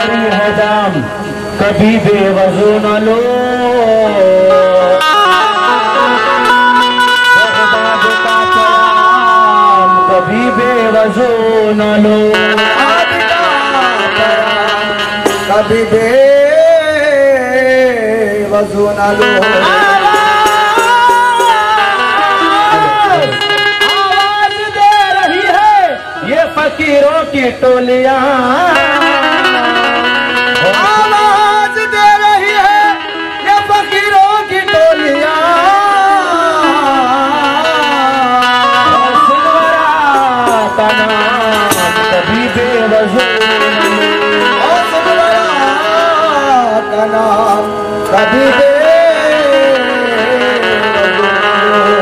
جاری ہے جام کبھی بے وضو نہ لو، بغداد کا پیام کبھی بے وضو نہ لو، کبھی بے وضو نہ لو۔ آواز دے رہی ہے یہ فقیروں کی ٹولیاں، آواز دے رہی ہے یہ فقیروں کی ٹولیاں، سنورا کا نام کبھی بے وضو نہ لو، کا نام کبھی بے وضو نہ لو۔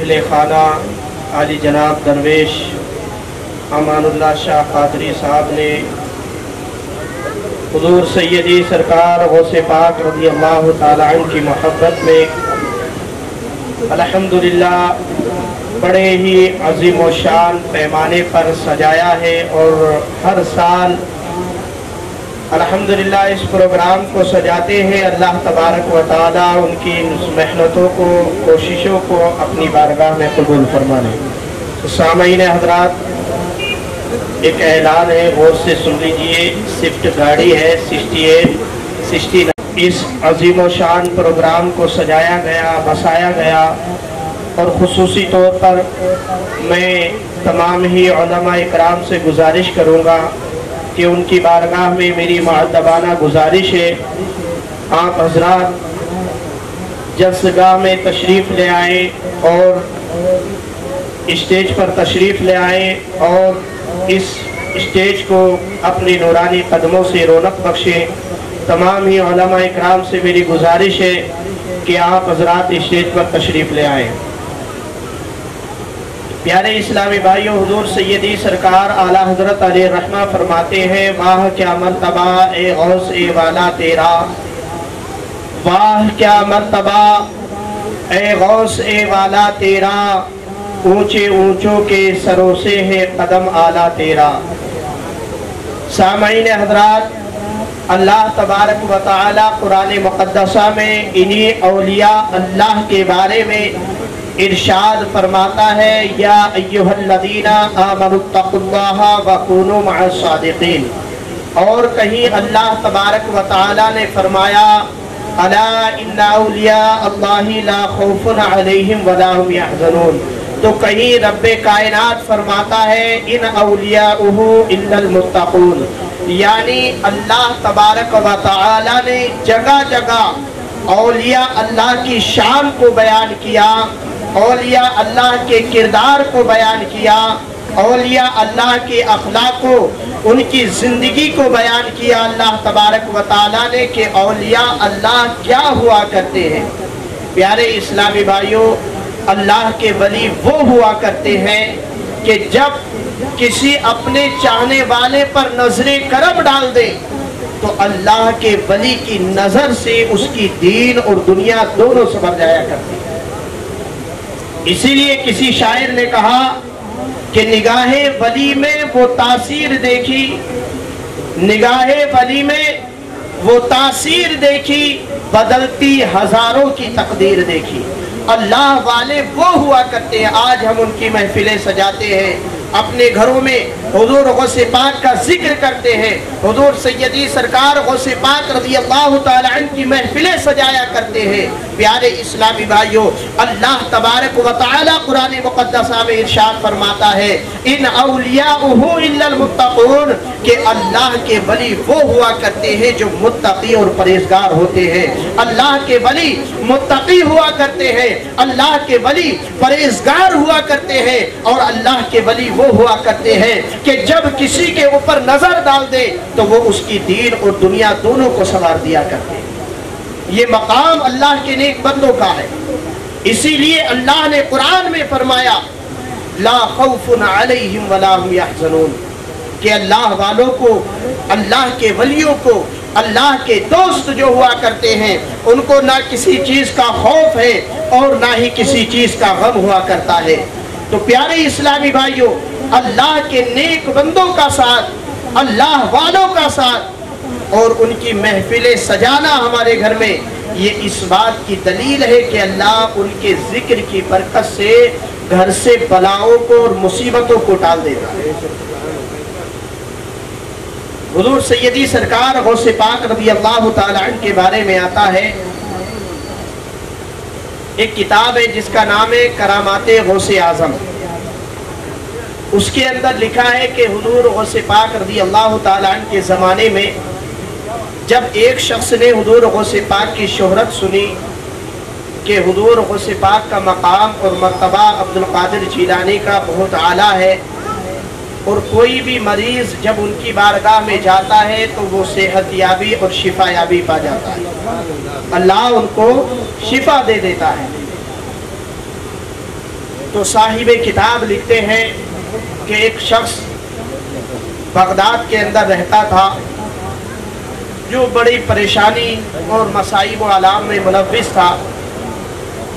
अहले खाना आली जनाब दरवेश अमानुल्लाह शाह कादरी साहब ने हुजूर सैयदी सरकार गौसे पाक रज़ी अल्लाह ताला अन्हु की मोहब्बत में अल्हम्दुलिल्लाह बड़े ही अज़ीम व शान पैमाने पर सजाया है। और हर साल अल्हम्दुलिल्लाह इस प्रोग्राम को सजाते हैं। अल्लाह तबारक व तआला उनकी मेहनतों को, कोशिशों को अपनी बारगाह में कबूल फरमाए। तो सामईन हज़रात, एक ऐलान है, गौर से सुन लीजिए। स्विफ्ट गाड़ी है 69 इस अजीम शान प्रोग्राम को सजाया गया, बसाया गया। और खुसूसी तौर पर मैं तमाम ही उलमा इकराम से गुजारिश करूँगा कि उनकी बारगाह में मेरी मुअद्दबाना गुजारिश है, आप हज़रात जलसगाह में तशरीफ़ ले आए और स्टेज पर तशरीफ़ ले आए और इस स्टेज को अपनी नूरानी कदमों से रौनक बख्शें। तमाम ही उलमा इकराम से मेरी गुजारिश है कि आप हज़रात स्टेज पर तशरीफ़ ले आए। प्यारे इस्लामी भाइयों, हुजूर सैयदी सरकार आला हज़रत अलैहि रहमा फरमाते हैं, वाह क्या मर्तबा ए गौस ए वाला तेरा, वाह क्या मर्तबा ए गौस ए वाला तेरा, ऊंचे ऊंचों के सरों से है कदम आला तेरा। सामईन हज़रात, अल्लाह तबारक व तआला कुरान मुक़द्दसा में इन्हीं औलिया अल्लाह के बारे में इरशाद फरमाता है, या अय्युहल्लज़ीना आमनुत्तक़ुल्लाह व कूनू मअस्सादिक़ीन। और कहीं अल्लाह तबारक व तआला ने फरमाया, अला इन्ना औलिया अल्लाहि ला खौफुन अलैहिम व ला हुम यहज़नून। तो कहीं रब्बे कायनात फरमाता है, इन औलियाउहु इल्लल मुत्तक़ून। यानी अल्लाह तबारक व तआला ने जगह जगह औलिया अल्लाह की शान को बयान किया, औलिया अल्लाह के किरदार को बयान किया, औलिया अल्लाह के अखलाक को, उनकी ज़िंदगी को बयान किया अल्लाह तबारक व तआला ने कि औलिया अल्लाह क्या हुआ करते हैं। प्यारे इस्लामी भाइयों, अल्लाह के वली वो हुआ करते हैं कि जब किसी अपने चाहने वाले पर नजरे करम डाल दे तो अल्लाह के वली की नजर से उसकी दीन और दुनिया दोनों संवर जाया करती है। इसीलिए किसी शायर ने कहा कि निगाहे वली में वो तासीर देखी, निगाहे वली में वो तासीर देखी, बदलती हजारों की तकदीर देखी। अल्लाह वाले वो हुआ करते हैं। आज हम उनकी महफिलें सजाते हैं, अपने घरों में हुजूर गौसे पाक का जिक्र करते हैं, हुजूर सैयदी सरकार गौसे पाक रज़ी अल्लाह ताला अन्हु की महफिलें सजाया करते हैं। प्यारे इस्लामी भाइयों, अल्लाह तबारक व तआला कुरान मुक़द्दसा में इरशाद फरमाता है, इन औलियाउहु इल्लल मुत्तक़ून, कि अल्लाह के वली वो हुआ करते हैं जो मुत्तकी और परहेज़गार होते हैं। अल्लाह के वली मुत्तकी हुआ करते हैं, अल्लाह के वली परहेज़गार हुआ करते हैं, और अल्लाह के वली वो हुआ करते हैं कि जब किसी के ऊपर नजर डाल दे तो वो उसकी दीन और दुनिया दोनों को संवार दिया करते हैं। ये मकाम अल्लाह के नेक बंदों का है। इसीलिए अल्लाह ने कुरान में फरमाया, ला खौफुन अलैहिम वला हुम यहज़नून, कि अल्लाह वालों को, अल्लाह के वलियों को, अल्लाह के दोस्त जो हुआ करते हैं उनको ना किसी चीज का खौफ है और ना ही किसी चीज का गम हुआ करता है। तो प्यारे इस्लामी भाइयों, अल्लाह के नेक बंदों का साथ, अल्लाह वालों का साथ और उनकी महफिलें सजाना हमारे घर में, ये इस बात की दलील है कि अल्लाह उनके जिक्र की बरकत से घर से बलाओं को और मुसीबतों को टाल देता है। हुजूर सैयदी सरकार गौसे पाक रज़ी अल्लाह ताला अन्हु के बारे में आता है, एक किताब है जिसका नाम है करामाते गौसे आज़म। उसके अंदर लिखा है कि हुजूर गौसे पाक रज़ी अल्लाह ताला अन्हु के ज़माने में जब एक शख्स ने हुजूर गौसे पाक की शोहरत सुनी कि हुजूर गौसे पाक का मकाम और मर्तबा अब्दुल कादिर जीलानी का बहुत आला है और कोई भी मरीज़ जब उनकी बारगाह में जाता है तो वो सेहत याबी और शिफा याबी पा जाता है, अल्लाह उनको शिफा दे देता है। تو साहिब किताब लिखते हैं कि एक शख्स बगदाद के अंदर रहता था जो बड़ी परेशानी और मसाइब व आलाम में मुलव्विस था,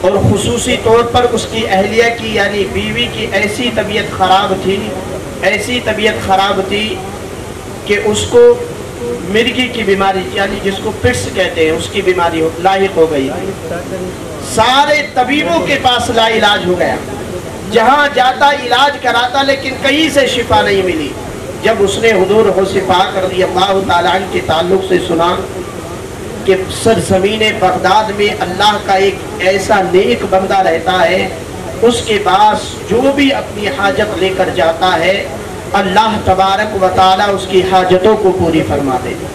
और खुसूसी तौर पर उसकी अहलिया की यानी बीवी की ऐसी तबीयत ख़राब थी कि उसको मिर्गी की बीमारी यानी जिसको पिट्स कहते हैं उसकी बीमारी लाहिक हो गई। सारे तबीबों के पास लाइलाज हो गया, जहाँ जाता इलाज कराता लेकिन कहीं से शिफा नहीं मिली। जब उसने हुजूर गौसे पाक रज़ियल्लाहु ताला अन्हु के ताल्लुक से सुना कि सरज़मीन बगदाद में अल्लाह का एक ऐसा नेक बंदा रहता है, उसके पास जो भी अपनी हाजत लेकर जाता है अल्लाह तबारक व तआला उसकी हाजतों को पूरी फरमा देता,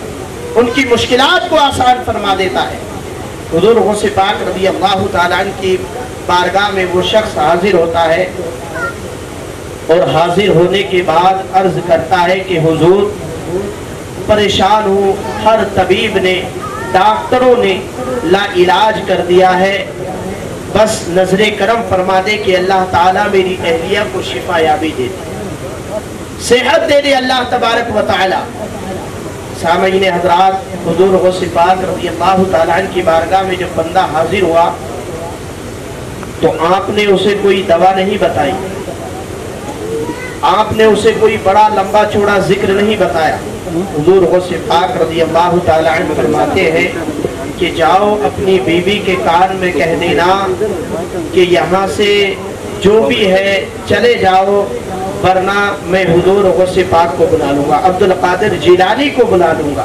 उनकी मुश्किलात को आसान फरमा देता है। हुजूर गौसे पाक रज़ियल्लाहु ताला अन्हु की बारगाह में वो शख्स हाजिर होता है और हाजिर होने के बाद अर्ज करता है कि हुजूर परेशान हूँ, हर तबीब ने डॉक्टरों ने ला इलाज कर दिया है, बस नजरे करम फरमा दे कि अल्लाह ताला मेरी अहलिया को शिफा याबी दे दे, सेहत दे दे अल्लाह तबारक व तआला। सामईन हज़रात, हुजूर गौसे पाक रज़ियल्लाहु ताला अन्हु की बारगाह में जब बंदा हाजिर हुआ तो आपने उसे कोई दवा नहीं बताई, आपने उसे कोई बड़ा लंबा चौड़ा जिक्र नहीं बताया। हुजूर गौसे पाक रज़ियल्लाहु ताला अन्हु फरमाते हैं कि जाओ अपनी बीवी के कान में कह देना कि यहाँ से जो भी है चले जाओ, वरना मैं हुजूर गौसे पाक को बुला लूँगा, अब्दुल कादिर जिलानी को बुला लूँगा।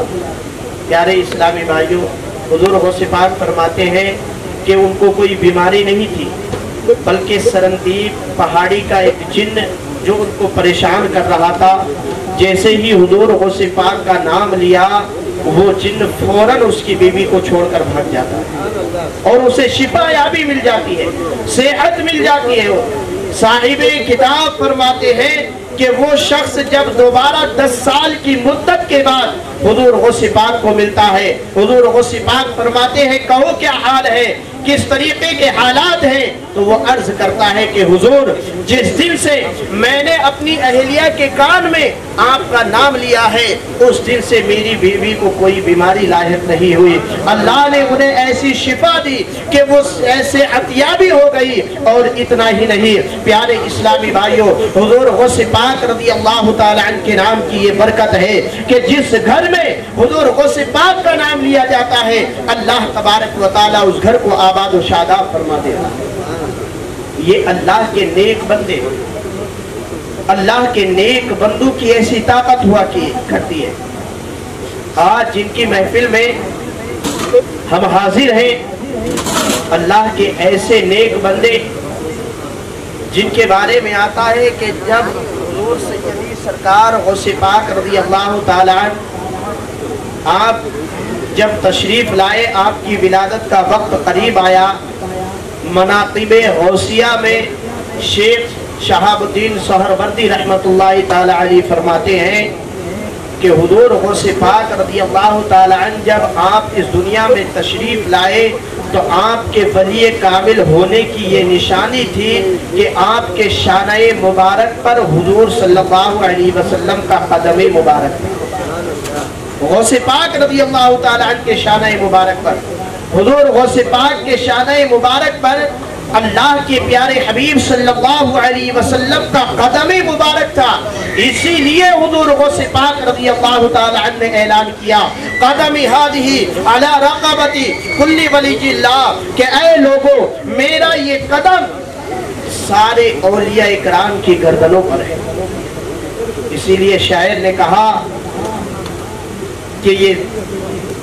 प्यारे इस्लामी भाइयों, हुजूर गौसे पाक फरमाते हैं कि उनको कोई बीमारी नहीं थी, बल्कि सरंदीप पहाड़ी का एक जिन्न जो उनको परेशान कर रहा था, जैसे ही हुजूर गौसे पाक का नाम लिया वो जिन्न फौरन उसकी बीवी को छोड़कर भाग जाता है और उसे शिफा याबी मिल जाती है, सेहत मिल जाती है। साहिबे किताब फरमाते हैं कि वो शख्स जब दोबारा 10 साल की मुद्दत के बाद हुजूर गौसे पाक को मिलता है, हुजूर गौसे पाक फरमाते हैं कहो क्या हाल है, किस तरीके के हालात हैं, तो वो अर्ज करता है कि हुजूर जिस दिन से मैंने अपनी अहलिया के कान में आपका नाम लिया है उस दिन से मेरी बीवी को कोई बीमारी लाहिक नहीं हुई, अल्लाह ने उन्हें ऐसी शिफा दी कि वो ऐसे अतियाबी हो गई। और इतना ही नहीं प्यारे इस्लामी भाइयों, हुजूर गौसे पाक रज़ियल्लाहु ताला अन्हु के नाम की ये बरकत है कि जिस घर में हुजूर गौसे पाक का नाम लिया जाता है अल्लाह तबारक व तआला उस घर को आबाद व शादाब फरमा देता है। ये अल्लाह के नेक बंदे, अल्लाह के नेक बंदों की ऐसी ताकत हुआ करती है। आज जिनकी महफिल में हम हाजिर हैं, अल्लाह के ऐसे नेक बंदे जिनके बारे में आता है कि जब हुजूर सैयदी सरकार गौसे पाक रज़ियल्लाहु ताला अन्हु आप जब तशरीफ लाए, आपकी विलादत का वक्त करीब आया, मनाक़िबे गौसिया में शेख शहाबुद्दीन सोहरवर्दी रहमतुल्लाहि ताला अलैहि फरमाते हैं कि हुजूर गौसे पाक रज़ियल्लाहु ताला अन्हु जब आप इस दुनिया में तशरीफ लाए तो आपके वली कामिल होने की ये निशानी थी कि आपके शाने मुबारक पर हुजूर सल्लल्लाहु अलैहि वसल्लम का कदम मुबारक था। गौसे पाक रज़ियल्लाहु ताला अन्हु के शाने मुबारक पर, हुजूर गौसे पाक के शाने मुबारक पर अल्लाह के प्यारे हबीब सल्लल्लाहु अलैहि वसल्लम का कदम मुबारक था। इसीलिए हुजूर गौसे पाक रज़ियल्लाहु ताला अन्हु ने ऐलान किया कदमी हादिही अला रक़बती कुल्ली वलिय्यिल्लाह, कि ऐ लोगों मेरा ये कदम सारे औलिया इकराम की गर्दनों पर है। इसीलिए शायर ने कहा कि ये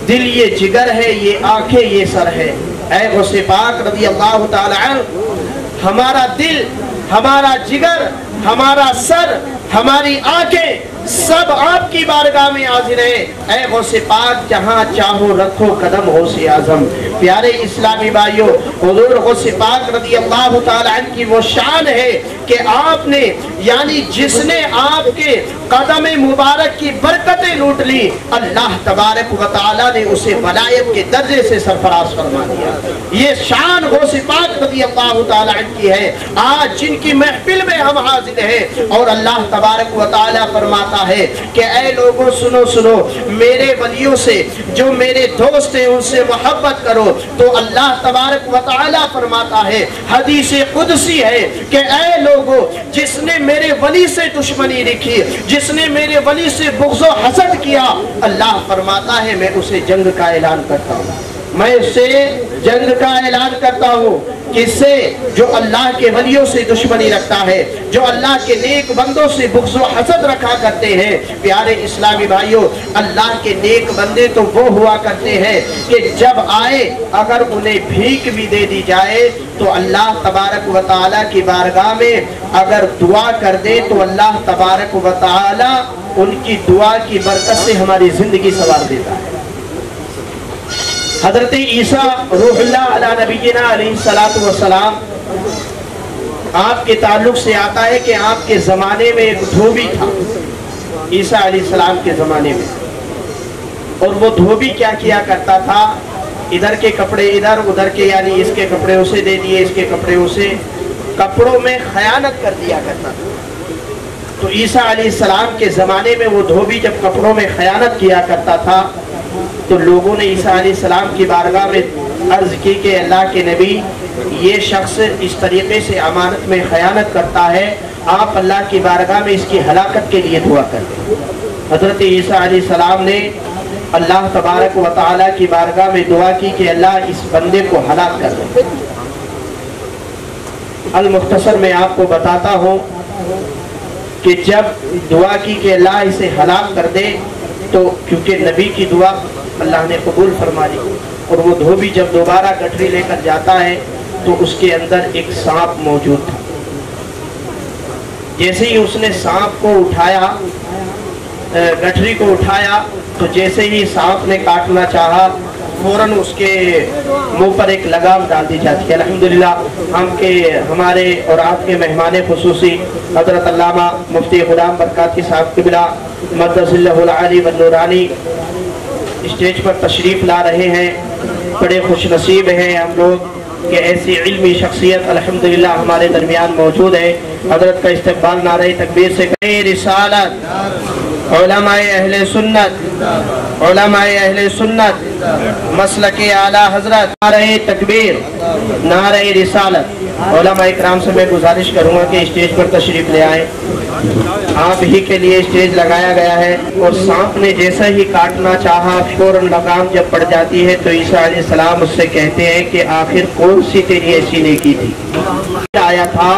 दिल ये जिगर है, ये आंखें ये सर है। ऐ गौसे पाक रज़ियल्लाहु ताला अन्हु, हमारा दिल, हमारा जिगर, हमारा सर, हमारी आंखें सब आपकी बारगाह में हाजिर है। ऐ गौसे पाक जहाँ चाहो रखो कदम गौसे आजम, प्यारे इस्लामी भाइयों, हुजूर गौस पाक रज़ी अल्लाह तआला अन्हु की वो शान है कि आपने यानी जिसने आपके कदम मुबारक की बरकतें लूट ली, अल्लाह तबारक व तआला ने उसे वलायत के दर्जे से सरफराज फरमा दिया। ये शान गौस पाक रज़ी अल्लाह तआला अन्हु की है। आज जिनकी महफिल में हम हाजिर हैं और अल्लाह तबारक व तआला फरमाता है कि ऐ लोगों सुनो सुनो, मेरे वलियों से जो मेरे दोस्त हैं उनसे मोहब्बत करो। तो अल्लाह तबारक व तआला फरमाता है, हदीस कुदसी है कि ऐ लोगों, जिसने मेरे वली से दुश्मनी रखी, जिसने मेरे वली से बुग़्ज़ व हसद किया, अल्लाह फरमाता है मैं उसे जंग का ऐलान करता हूँ, मैं उससे जंग का ऐलान करता हूँ। किससे? जो अल्लाह के वलियों से दुश्मनी रखता है, जो अल्लाह के नेक बंदों से बुग़्ज़ व हसद रखा करते हैं। प्यारे इस्लामी भाइयों, अल्लाह के नेक बंदे तो वो हुआ करते हैं कि जब आए अगर उन्हें भीख भी दे दी जाए तो अल्लाह तबारक व तआला की बारगाह में अगर दुआ कर दे तो अल्लाह तबारक व तआला उनकी दुआ की बरकत से हमारी जिंदगी संवार देता है। हज़रत ईसा रूहुल्लाह अला नबीना अलैहिस्सलातु वस्सलाम आपके ताल्लुक से आता है कि आपके ज़माने में एक धोबी था, ईसा अलैहिस्सलाम के ज़माने में। और वो धोबी क्या किया करता था, इधर के कपड़े इधर, उधर के यानी इसके कपड़े उसे दे दिए, इसके कपड़े उसे, कपड़ों में खयानत कर दिया करता था। तो ईसा अलैहिस्सलाम के ज़माने में वो धोबी जब कपड़ों में खयानत किया करता था तो लोगों ने ईसा अलैहिस्सलाम की बारगाह में अर्ज़ की कि अल्लाह के नबी, ये शख्स इस तरीके से अमानत में खयानत करता है, आप अल्लाह की बारगाह में इसकी हलाकत के लिए दुआ करें। हज़रत ईसा अलैहिस्सलाम ने अल्लाह तबारक व तआला की बारगाह में दुआ की कि अल्लाह इस बंदे को हलाक कर दे। अल मुख्तसर में आपको बताता हूँ कि जब दुआ की कि अल्लाह इसे हलाक कर दे, तो क्योंकि नबी की दुआ अल्लाह ने कबूल फरमा ली, और वो धोबी जब दोबारा गठरी लेकर जाता है तो उसके अंदर एक सांप मौजूद था। जैसे ही उसने सांप को उठाया, गठरी को उठाया, तो जैसे ही सांप ने काटना चाहा फौरन उसके मुंह पर एक लगाम डाल दी जाती है। अल्हम्दुलिल्लाह हमारे और आपके मेहमान खुसूसी हज़रत अल्लामा मुफ्ती गुलाम बरकाती साहब क़िबला मद्दसिल्लाहुल आली व नूरानी स्टेज पर तशरीफ़ ला रहे हैं। बड़े खुश नसीब हैं हम लोग कि ऐसी इल्मी शख्सियत अल्हम्दुलिल्लाह हमारे दरमियान मौजूद है। हज़रत का इस्तक़बाल नारे तकबीर से करें। रिसालत उलमाए अहले सुन्नत, उलमाए अहले सुन्नत मसलके आला हज़रत, नारे तकबीर, नारे रिसालत। उलमाए इकराम से मैं गुजारिश करूँगा कि स्टेज पर तशरीफ़ ले आए। आप ही के लिए स्टेज लगाया गया है। और सांप ने जैसा ही काटना चाहा, फौरन लगाम जब पड़ जाती है तो ईसा अलैहिस्सलाम उससे कहते हैं कि आखिर कौन सी तेरी ऐसी नेकी थी। आया था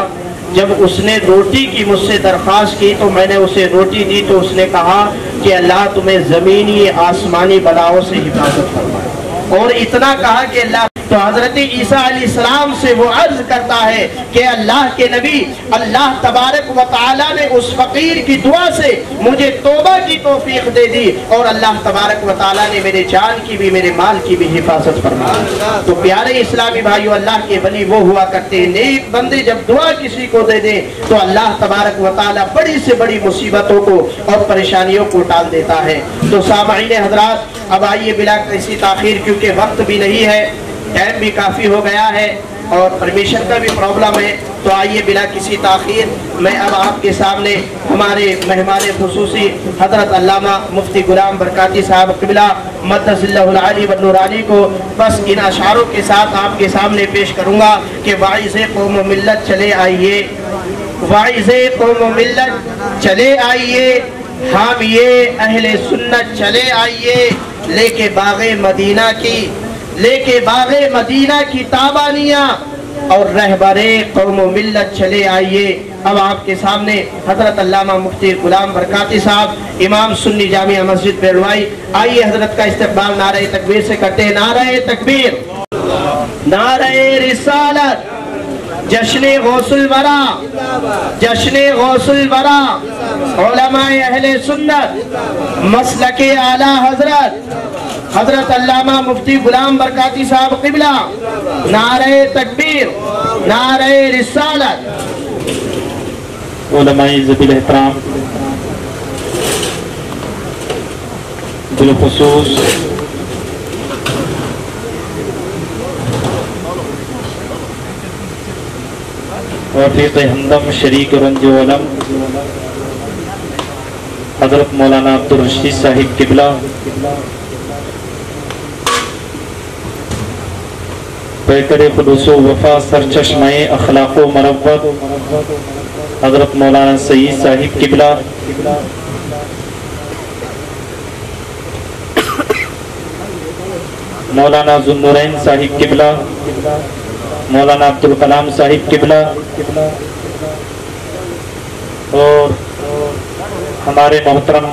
जब उसने रोटी की मुझसे दरख्वास्त की तो मैंने उसे रोटी दी, तो उसने कहा कि अल्लाह तुम्हें ज़मीनी आसमानी बलाओं से हिफाजत फरमाए। और इतना कहा कि अल्लाह, तो हज़रत ईसा अलैहिस्सलाम से वो अर्ज करता है कि अल्लाह के नबी, अल्लाह तबारक व तआला ने उस फ़कीर की दुआ से मुझे तौबा की तौफीक दे दी, और अल्लाह तबारक व तआला ने मेरे जान की भी, मेरे माल की भी हिफाजत फरमाई। तो प्यारे इस्लामी भाइयों, अल्लाह के वली वो हुआ करते हैं, नेक बंदे जब दुआ किसी को दे दे तो अल्लाह तबारक व तआला बड़ी से बड़ी मुसीबतों को और परेशानियों को टाल देता है। तो सामईन हज़रात, अब आइए बिला किसी ताख़ीर, क्योंकि वक्त भी नहीं है, टाइम भी काफ़ी हो गया है और परमिशन का भी प्रॉब्लम है, तो आइए बिला किसी ताख़ीर मैं अब आपके सामने हमारे मेहमान खुसूसी हज़रत अल्लामा मुफ्ती गुलाम बरकाती साहब क़िबला मद्दसिल्लाहुल आली व नूरानी को बस इन अशारों के साथ आपके सामने पेश करूँगा कि वाइज़े कौम व मिल्लत चले आइए, वाइज़े कौम व मिल्लत चले आइए, हामिए अहले सुन्नत चले आइए, लेके बाग़े मदीना की, लेके बाग़े मदीना की ताबानियाँ और रहबरे कौम व मिल्लत चले आइए। अब आपके सामने हज़रत अल्लामा मुफ्ती गुलाम बरकाती साहब, इमाम सुन्नी जामिया मस्जिद बेलवाई, आइए हज़रत का इस्तक़बाल नारे तकबीर से करते हैं। नारे तकबीर, नारे रिसालत, जश्ने गौसुल वरा, जश्ने गौसुल वरा, उलमाए अहले सुन्नत मसलके आला हज़रत, حضرت علامہ مفتی غلام برکاتی صاحب قبلہ، نعرہ تکبیر، نعرہ رسالت۔ علماء ذوی الاحترام، بالخصوص رفیق ہمدم شریک رنج و علم حضرت مولانا عبدالرشید صاحب قبلہ، پیکر خلوص و وفا سرچشمہ اخلاق و مروت حضرت مولانا سعید صاحب قبلہ، مولانا ذو النورین صاحب قبلہ، مولانا عبدالکلام صاحب قبلہ، اور ہمارے محترم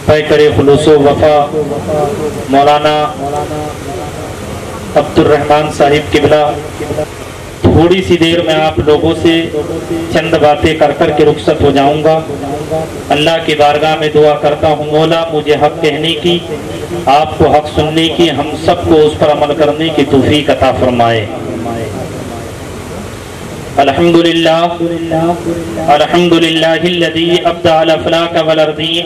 پیکر خلوص و وفا مولانا عبدالرحمن صاحب قبلہ۔ تھوڑی سی دیر میں آپ لوگوں سے چند باتیں کر کر کے رخصت ہو جاؤں گا۔ اللہ کی بارگاہ میں دعا کرتا ہوں مولا مجھے حق کہنے کی، آپ کو حق سننے کی، ہم سب کو اس پر عمل کرنے کی توفیق عطا فرمائے۔ الحمدللہ الحمدللہ الذی ابدع الافلاک والارضین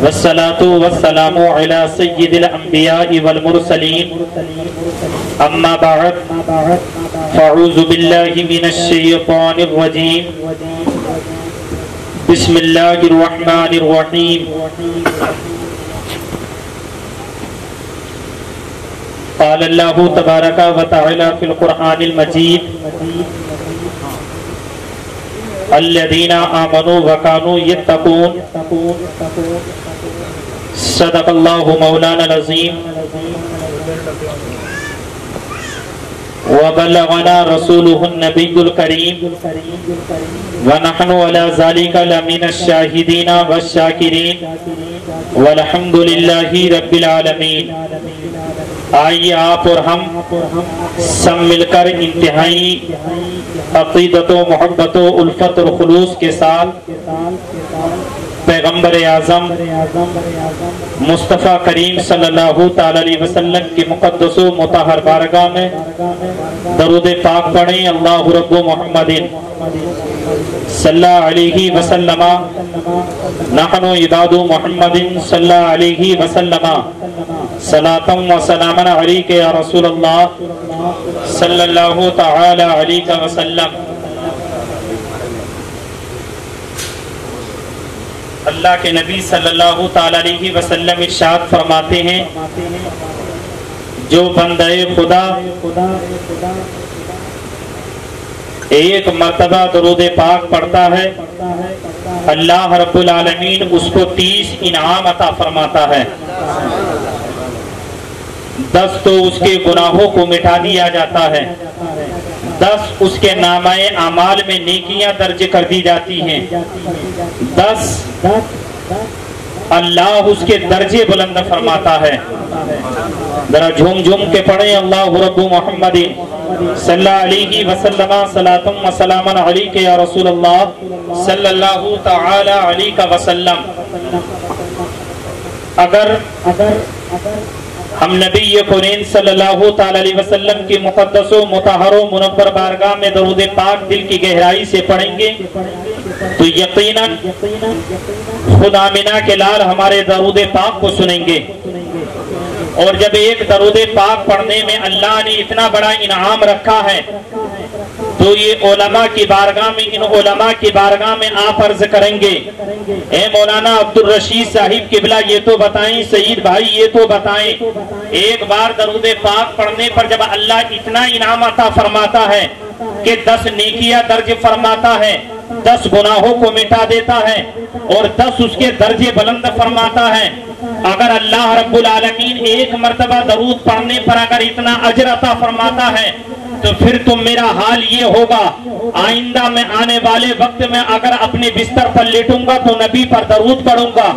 والصلاة والسلام علی سید الانبیاء والمرسلین، اما بعد فاعوذ باللہ من الشیطان الرجیم، بسم اللہ الرحمن الرحیم۔ قال اللہ تبارک و تعالی فی القرآن المجید الذین آمنوا وکانوا یتقون، صدق اللہ مولانا العظیم، وبلغنا رسوله النبی الکریم، ونحن على ذلك لمن الشاہدین والشاکرین، والحمد للہ رب العالمین۔ آئیے آپ اور ہم سب مل کر انتہائی عقیدت و محبت و الفت اور خلوص کے ساتھ پیغمبر اعظم مصطفیٰ کریم صلی اللہ تعالی علیہ وسلم کی مقدس و مطہر بارگاہ میں درود پاک پڑھیں۔ اللہ رب محمد صلی اللہ علیہ وسلم، نحن عباد محمد صلی اللہ علیہ وسلم، صلاۃ و سلاما علیک یا رسول اللہ صلی اللہ تعالی علیہ وسلم۔ اللہ کے نبی صلی اللہ تعالی علیہ وسلم ارشاد فرماتے ہیں، جو بندہ خدا ایک مرتبہ درود پاک پڑھتا ہے اللہ رب العالمین اس کو 30 انعام عطا فرماتا ہے۔ 10 تو اس کے گناہوں کو مٹا دیا جاتا ہے، 10 اس کے نامہ اعمال میں نیکیاں درج کر دی جاتی ہیں، 10 اللہ اس کے درجے بلند فرماتا ہے۔ ذرا جھوم جھوم کے پڑھیں، اللہ رب محمد صلی اللہ علیہ وسلم، صلاۃ و سلاما علیک یا رسول اللہ صلی اللہ تعالی علیہ وسلم۔ اگر ہم نبی کریم صلی اللہ تعالی علیہ وسلم کی مقدس و مطہر و منور بارگاہ میں درود پاک دل کی گہرائی سے پڑھیں گے تو یقیناً خدا منا کے لال ہمارے درود پاک کو سنیں گے۔ اور جب ایک درود پاک پڑھنے میں اللہ نے اتنا بڑا انعام رکھا ہے تو یہ علماء کی بارگاہ میں، ان علماء کی بارگاہ میں آپ عرض کریں گے، اے مولانا عبدالرشید صاحب قبلہ یہ تو بتائیں، سعید بھائی یہ تو بتائیں، ایک بار درود پاک پڑھنے پر جب اللہ اتنا انعام عطا فرماتا ہے کہ 10 نیکیاں درج فرماتا ہے، 10 گناہوں کو مٹا دیتا ہے اور 10 اس کے درجے بلند فرماتا ہے، اگر اللہ رب العالمین ایک مرتبہ درود پڑھنے پر اگر اتنا اجر عطا فرماتا ہے تو پھر تم میرا حال یہ ہوگا، آئندہ میں آنے والے وقت میں اگر اپنے بستر پر لیٹوں گا تو نبی پر درود پڑھوں گا،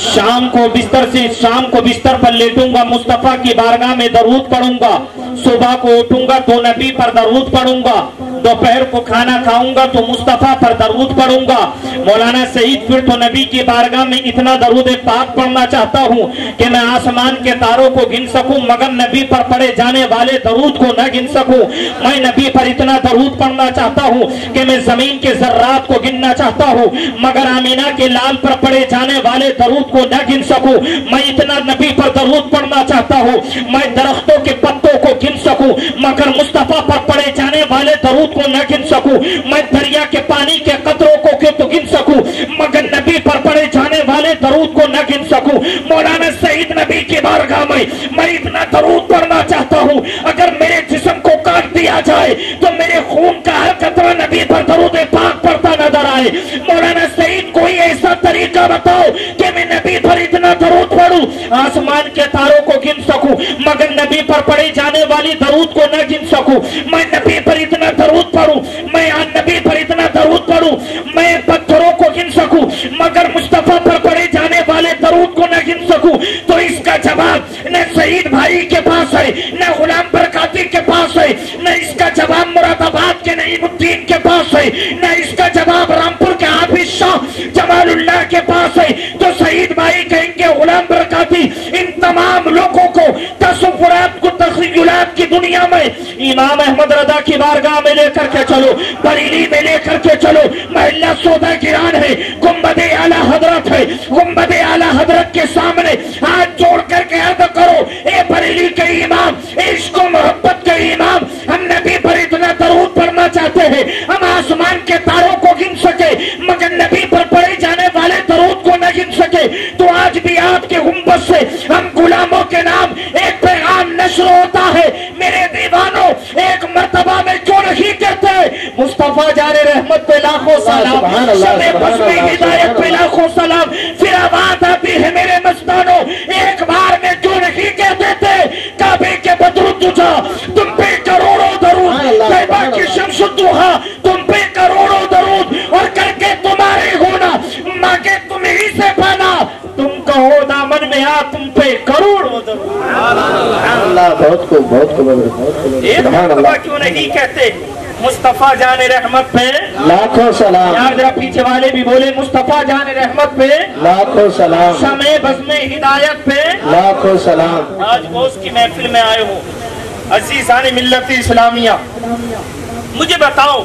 شام کو بستر پر لیٹوں گا مصطفیٰ کی بارگاہ میں درود پڑھوں گا، सुबह को उठूंगा तो नबी पर दरूद पढ़ूंगा, दोपहर को खाना खाऊंगा तो मुस्तफा पर दरूद पढ़ूंगा। मौलाना सईद फिर तो नबी की बारगाह में इतना दरूद पाक पढ़ना चाहता हूँ कि मैं आसमान के तारों को गिन सकूं मगर नबी पर पढ़े जाने वाले दरूद को न गिन सकूं। मैं नबी पर इतना दरूद पढ़ना चाहता हूँ कि मैं जमीन के जर्रात को गिनना चाहता हूँ मगर आमीना के लाल पर पढ़े जाने वाले दरूद को न गिन सकूं। मैं इतना नबी पर दरूद पढ़ना चाहता हूँ मैं दरख्तों के पत्तों को गिन सकूं मगर मुस्तफा पर पढ़े जाने वाले दरूद को न गिन सकूं। मैं दरिया के पानी के कतरों को क्यों तो गिन सकूं मगर नबी पर पढ़े जाने वाले दरूद को न गिन सकूं। मौलाना सईद नबी की बारगाह में मैं इतना दरूद पढ़ना चाहता हूं अगर मेरे जिस्म को काट दिया जाए तो मेरे खून का हर कतरा नबी पर दरूद पाक पढ़ता नजर आए। मौलाना सईद कोई ऐसा तरीका बताओ कि मैं नबी पर इतना दरूद पढ़ूं आसमान के तारों को गिन सकूं मगर नबी पर पढ़े जाने वाली दरूद को न गिन सकूं। मैं नबी पर इतना दरूद पढ़ूं मैं नबी पर इतना दरूद पढ़ूं मैं पत्थरों को गिन सकूं मगर मुस्तफा पर पढ़े जाने वाले दरूद को न गिन सकूं। तो इसका जवाब न सईद भाई के पास है न गुलाम बरकाती के पास है न इसका जवाब मुरादाबाद के नईमुद्दीन के पास है न इसका जवाब रामपुर के हाफिज शाह जमालुल्लाह के पास है। तो सईद भाई कहेंगे गुलाम बरकाती इन तमाम लोगों को तसव्वुरात को तखय्युलात की दुनिया में इमाम अहमद रजा की बारगाह में लेकर के चलो, बरेली में लेकर के चलो। महल्ला सौदा गिरान है, गुंबदे आला हजरत है, गुंबदे आला हजरत के सामने हाथ जोड़ करके अर्ज करो ए बरेली के इमाम, इश्क और मोहब्बत के इमाम, हम नबी पर इतना दरूद पढ़ना चाहते हैं हम आसमान के तारों को गिन सके मगर नबी पर पढ़े जाने वाले दरूद को न गिन सके। तो आज भी आपके गुंबद से हम गुलामों के नाम एक पैगाम नश्र होता है। मेरे दीवानों एक मर्तबा में क्यों नहीं कहते मुस्तफा जाने रहमत पे लाखों सलाम, शबे बस्मे हिदायत पे लाखों सलाम। फिर आवाज आती है मेरे मस्तानों एक बार में क्यों नहीं कहते थे काबे के बदरुद तुझा तुम पे करोड़ों दरूद, तैबा की शम्सुद्दुहा तुम पे करोड़ों दरूद और करके तुम्हारे होना मांगे तुम ही से पाना, तुम कहो दामन में आ तुम पे करोड़ों दरूद। अल्लाह बहुत खूब एक मर्तबा क्यों नहीं कहते मुस्तफा जाने रहमत पे लाखों सलाम। यार जरा पीछे वाले भी बोले मुस्तफा जाने रहमत पे लाखों सलाम, शमे बज़्मे हिदायत पे लाखों सलाम। आज बोस की महफिल में आए हो अज़ीज़ान मिल्लत इस्लामिया, मुझे बताओ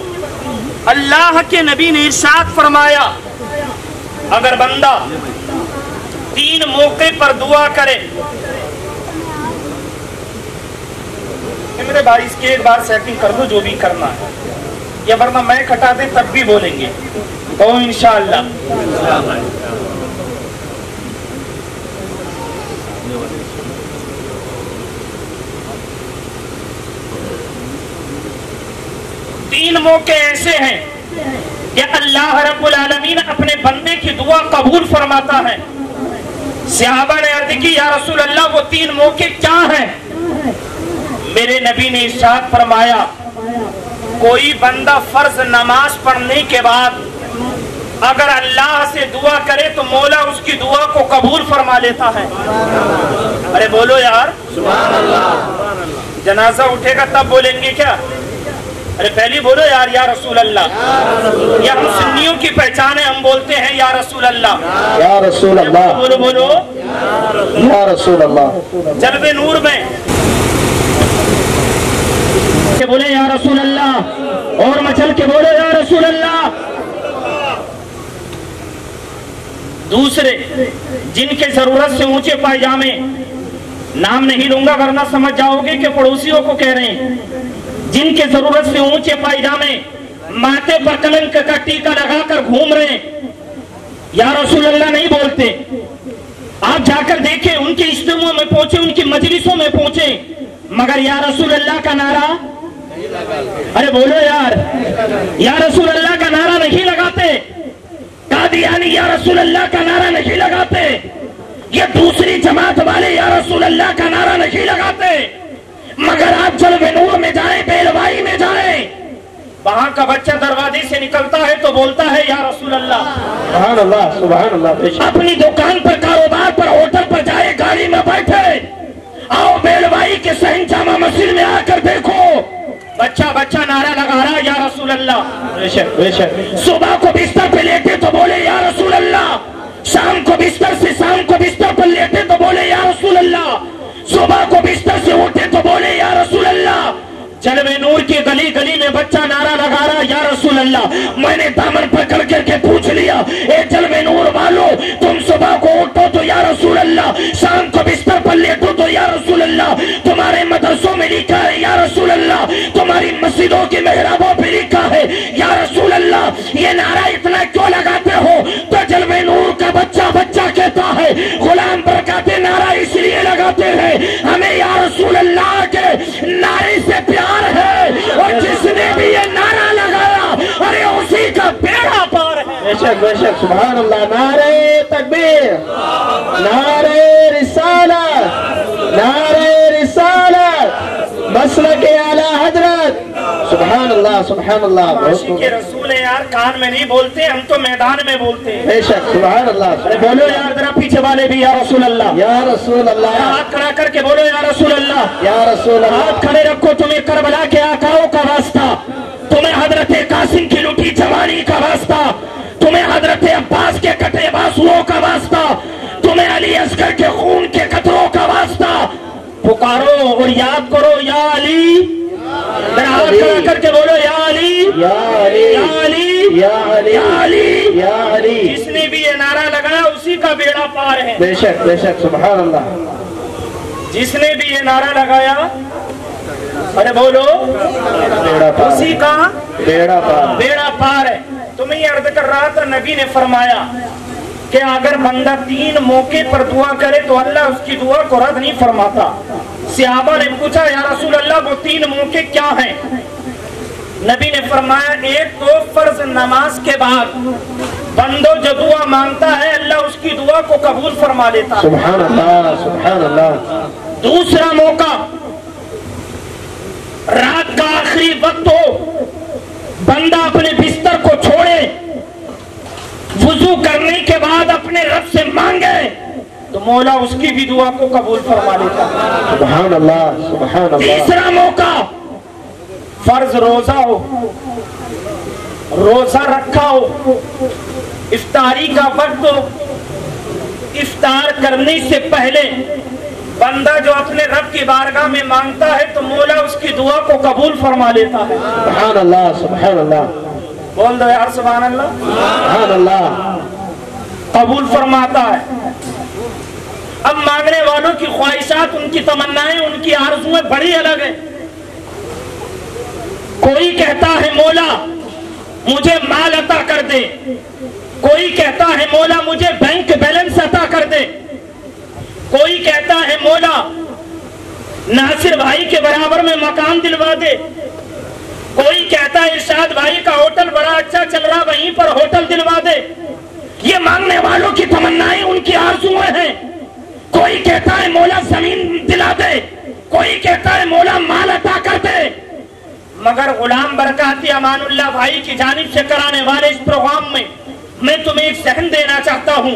अल्लाह के नबी ने इरशाद फरमाया अगर बंदा 3 मौके पर दुआ करे, मेरे भाई इसकी एक बार सेटिंग कर दो जो भी करना है, या वरना मैं खटा दे तब भी बोलेंगे तो इंशाअल्लाह। तीन मौके ऐसे हैं कि अल्लाह रब्बुल आलमीन अपने बंदे की दुआ कबूल फरमाता है। सहाबा ने अर्ज की या रसूल अल्लाह वो 3 मौके क्या हैं? मेरे नबी ने इरशाद फरमाया कोई बंदा फर्ज नमाज पढ़ने के बाद अगर अल्लाह से दुआ करे तो मौला उसकी दुआ को कबूल फरमा लेता है। अरे बोलो यार सुभान अल्लाह। जनाजा उठेगा तब बोलेंगे क्या? अरे पहले बोलो यार या रसूल अल्लाह। या हम सुन्नियों की पहचान है, हम बोलते हैं या रसूल अल्लाह, या रसूल अल्लाह। बोलो बोलो या रसूल अल्लाह। जलवे नूर में बोले या रसूल अल्लाह, और मचल के बोलो या रसूल अल्लाह। दूसरे जिनके जरूरत से ऊंचे पायजामे, नाम नहीं लूंगा वरना समझ जाओगे कि पड़ोसियों को कह रहे हैं, जिनके जरूरत से ऊंचे पायजामे माथे पर कलंक का टीका लगाकर घूम रहे हैं, या रसूल अल्लाह नहीं बोलते। आप जाकर देखें उनके इज्तिमा में पहुंचे, उनकी मजलिसों में पहुंचे, मगर या रसूल अल्लाह का नारा, अरे बोलो यार, या रसूल अल्लाह का नारा नहीं लगाते। कादियानी या रसूल अल्लाह का नारा नहीं लगाते। ये दूसरी जमात वाले या रसूल अल्लाह का नारा नहीं लगाते। मगर आप जलवे नूर में जाएं, बेलवाई में जाएं, वहां का बच्चा दरवाजे से निकलता है तो बोलता है या रसूल अल्लाह। सुभान अल्लाह, सुभान अल्लाह। अपनी दुकान पर, कारोबार पर, होटल पर जाए, गाड़ी में बैठे, आओ बेलवाई के सही जामा मस्जिद में आकर देखो, बच्चा बच्चा नारा लगा रहा या रसूल अल्लाह। बेशक बेशक। सुबह को बिस्तर पे लेटे तो बोले या रसूल अल्लाह, शाम को बिस्तर पर लेटे तो बोले या रसूल अल्लाह, सुबह को बिस्तर से उठे तो बोले या रसूल अल्लाह। जलवे नूर की गली गली में बच्चा नारा लगा रहा या रसूल अल्लाह। मैंने दामन पकड़ करके पूछ लिया, ए जलवे नूर वालों, तुम सुबह को उठो तो या रसूल अल्लाह, शाम को बिस्तर पर लेटो तो या रसूल अल्लाह, तुम्हारे मदरसों में लिखा है या रसूल अल्लाह, तुम्हारी मस्जिदों की मेहराबों पे लिखा है या रसूल अल्लाह, ये नारा इतना क्यों लगाते हो? तो जलवे नूर का बच्चा बच्चा कहता है, गुलाम बरकाते नारा इसलिए लगाते हैं, हमें या रसूल अल्लाह के नारे से प्यार है, और जिसने भी ये नारा लगाया अरे उसी का बेड़ा पार है। बेशक बेशक। सुभान अल्लाह। नारे तकबीर, नारे रिसालत, नारे रिसालत, मसलक आला हजरत। सुभान अल्लाह सुभान अल्लाह। के रसूल है यार, कान में नहीं बोलते, हम तो मैदान में बोलते हैं। बेशक। सुभान अल्लाह। बोलो यार जरा पीछे वाले भी या रसूल अल्लाह, या रसूल अल्लाह। हाथ खड़ा करके बोलो या रसूल अल्लाह, या रसूल अल्लाह। हाथ खड़े रखो, तुम्हें करबला के आकाओं का वास्ता, तुम्हें हजरत कासिम की लुटी जवानी का वास्ता, तुम्हें हजरत अब्बास के कटे बासुओं का वास्ता, तुम्हें अली असगर के खून के कतरों का वास्ता। पुकारो और याद करो या अली। हाथ खड़ा करके बोलो या अली, या अली, या अली, या अली, या अली, या अली। जिसने भी ये नारा लगाया उसी का बेड़ा पार है। बेशक बेशक। सुभान अल्लाह। जिसने भी ये नारा लगाया, अरे बोलो, बेड़ा पार, उसी का बेड़ा पार, बेड़ा पार है। तुम्हें ये अर्ज कर रहा था, नबी ने फरमाया कि अगर बंदा 3 मौके पर दुआ करे तो अल्लाह उसकी दुआ को रद्द नहीं फरमाता। सहाबा ने पूछा या रसूल अल्लाह वो 3 मौके क्या हैं? नबी ने फरमाया, एक तो फर्ज नमाज के बाद बंदो जो दुआ मांगता है अल्लाह उसकी दुआ को कबूल फरमा लेता है। सुभान अल्लाह सुभान अल्लाह। दूसरा मौका, रात का आखिरी वक्त हो, बंदा अपने बिस्तर को छोड़े, वुजू करने के बाद अपने रब से मांगे तो मौला उसकी भी दुआ को कबूल फरमा लेता है। सुभान अल्लाह सुभान अल्लाह। तीसरा मौका, फर्ज रोजा हो, रोजा रखा हो, इफ्तारी का वक्त हो, इफ्तार करने से पहले बंदा जो अपने रब की बारगाह में मांगता है तो मौला उसकी दुआ को कबूल फरमा लेता है। सुभान अल्लाह सुभान अल्लाह। बोल दो यार सुभान अल्लाह सुभान अल्लाह। कबूल फरमाता है। अब मांगने वालों की ख्वाहिशात, उनकी तमन्नाएं, उनकी आरज़ुएं बड़ी अलग है। कोई कहता है मौला मुझे माल अता कर दे, कोई कहता है मौला मुझे बैंक बैलेंस अता कर दे, कोई कहता है मौला नासिर भाई के बराबर में मकान दिलवा दे, कोई कहता है इरशाद भाई का होटल बड़ा अच्छा चल रहा वहीं पर होटल दिलवा दे। ये मांगने वालों की तमन्नाएं, उनकी आरज़ुएं हैं। कोई कहता है मौला जमीन दिला दे, कोई कहता है मौला माल अता कर दे। मगर गुलाम बरकाती अमानुल्लाह भाई की जानिब से कराने वाले इस प्रोग्राम में मैं तुम्हें एक सहन देना चाहता हूँ,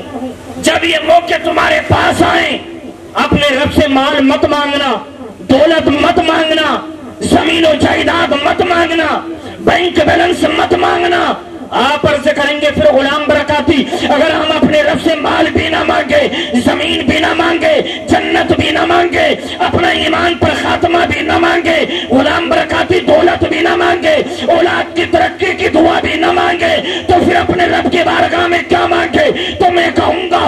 जब ये मौके तुम्हारे पास आए, अपने रब से माल मत मांगना, दौलत मत मांगना, जमीन और जायदाद मत मांगना, बैंक बैलेंस मत मांगना। आप अर्ज करेंगे फिर गुलाम बरकाती, अगर हम अपने रब से माल भी ना मांगे, जमीन भी ना मांगे, जन्नत भी ना मांगे, अपना ईमान पर खात्मा भी ना मांगे, गुलाम बरकाती दौलत भी ना मांगे, औलाद की तरक्की की दुआ भी ना मांगे, तो फिर अपने रब के बारगाह में क्या मांगे? तो मैं कहूंगा,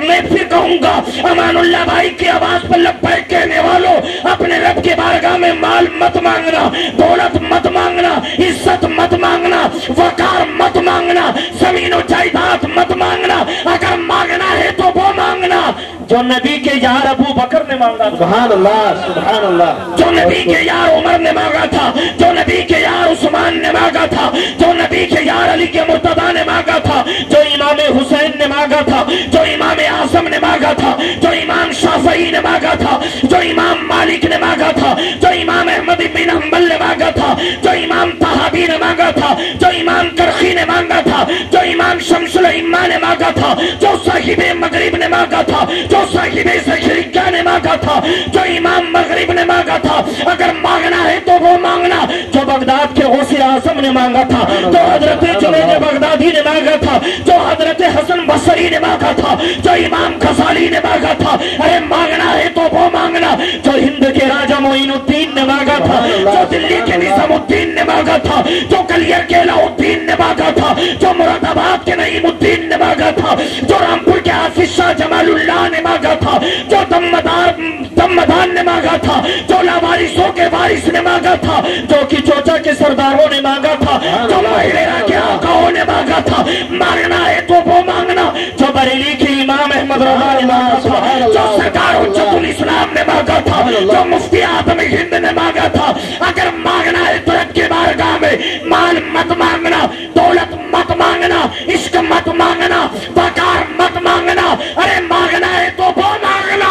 मैं फिर कहूंगा, अमानुल्लाह भाई की आवाज पर लब्बैक कहने वालों, अपने रब के बारगाह में माल मत मांगना, दौलत मत मांगना, इज्जत मत मांगना, वकार मत मांगना, जमीन और जायदाद मत मांगना। अगर मांगना है तो वो मांगना जो नबी के यार अबू बकर ने मांगा। सुभान अल्लाह सुभान अल्लाह। जो नबी के यार उमर ने मांगा था, जो नबी के यार उस्मान ने मांगा था, जो नबी के यार अली के मुर्तदा ने मांगा था, जो इमाम हुसैन ने मांगा था, जो इमाम आजम ने मांगा मांगा था, जो इमाम शाफई ने मांगा था, जो इमाम मालिक ने मांगा था, जो इमाम अहमद बिन हंबल ने मांगा था, जो इमाम तहावी ने मांगा था, जो इमाम करखी ने मांगा था, जो इमाम शमसुल इम्मा ने मांगा था, जो साहिब मगरिब ने मांगा था, जो साहिब ज़खरिया ने मांगा था, जो इमाम मगरिब ने मांगा था। अगर मांगना है तो वो मांगना जो बगदाद के गौसे आज़म ने मांगा था, जो हजरत जुनैद बगदादी ने मांगा था, जो हजरत हसन बसरी ने मांगा था, जो इमाम गजाली ने मांगा था। अरे मांगना है तो वो मांगना जो हिंद के राजा मोइनुद्दीन ने मांगा था, जो दिल्ली के निजामुद्दीन ने मांगा था, जो कलियर के अलाउद्दीन ने मांगा था, जो मुरादाबाद के नईमुद्दीन ने मांगा था, जो रामपुर के हाफिज शाह जमालुल्लाह ने मांगा था, जो दम्मदान ने मांगा था, जो लावारिसों के वारिस ने मांगा था, जो कि चोचा के सरदारों ने मांगा था, जो महिला के आकाओं ने मांगा था। मांगना है तो वो मांगना जो बरेली के इमाम अहमद रज़ा ने मांगा था, जो सरकार उज्जतुल इस्लाम ने मांगा था, जो मुफ्ती आज़म हिंद ने मांगा था। अगर मांगना है तो रब के बारगाह में माल मत मांगना, दौलत मत मांगना, इश्क मत मांगना, वकार मत मांगना। अरे मांगना है तो वो मांगना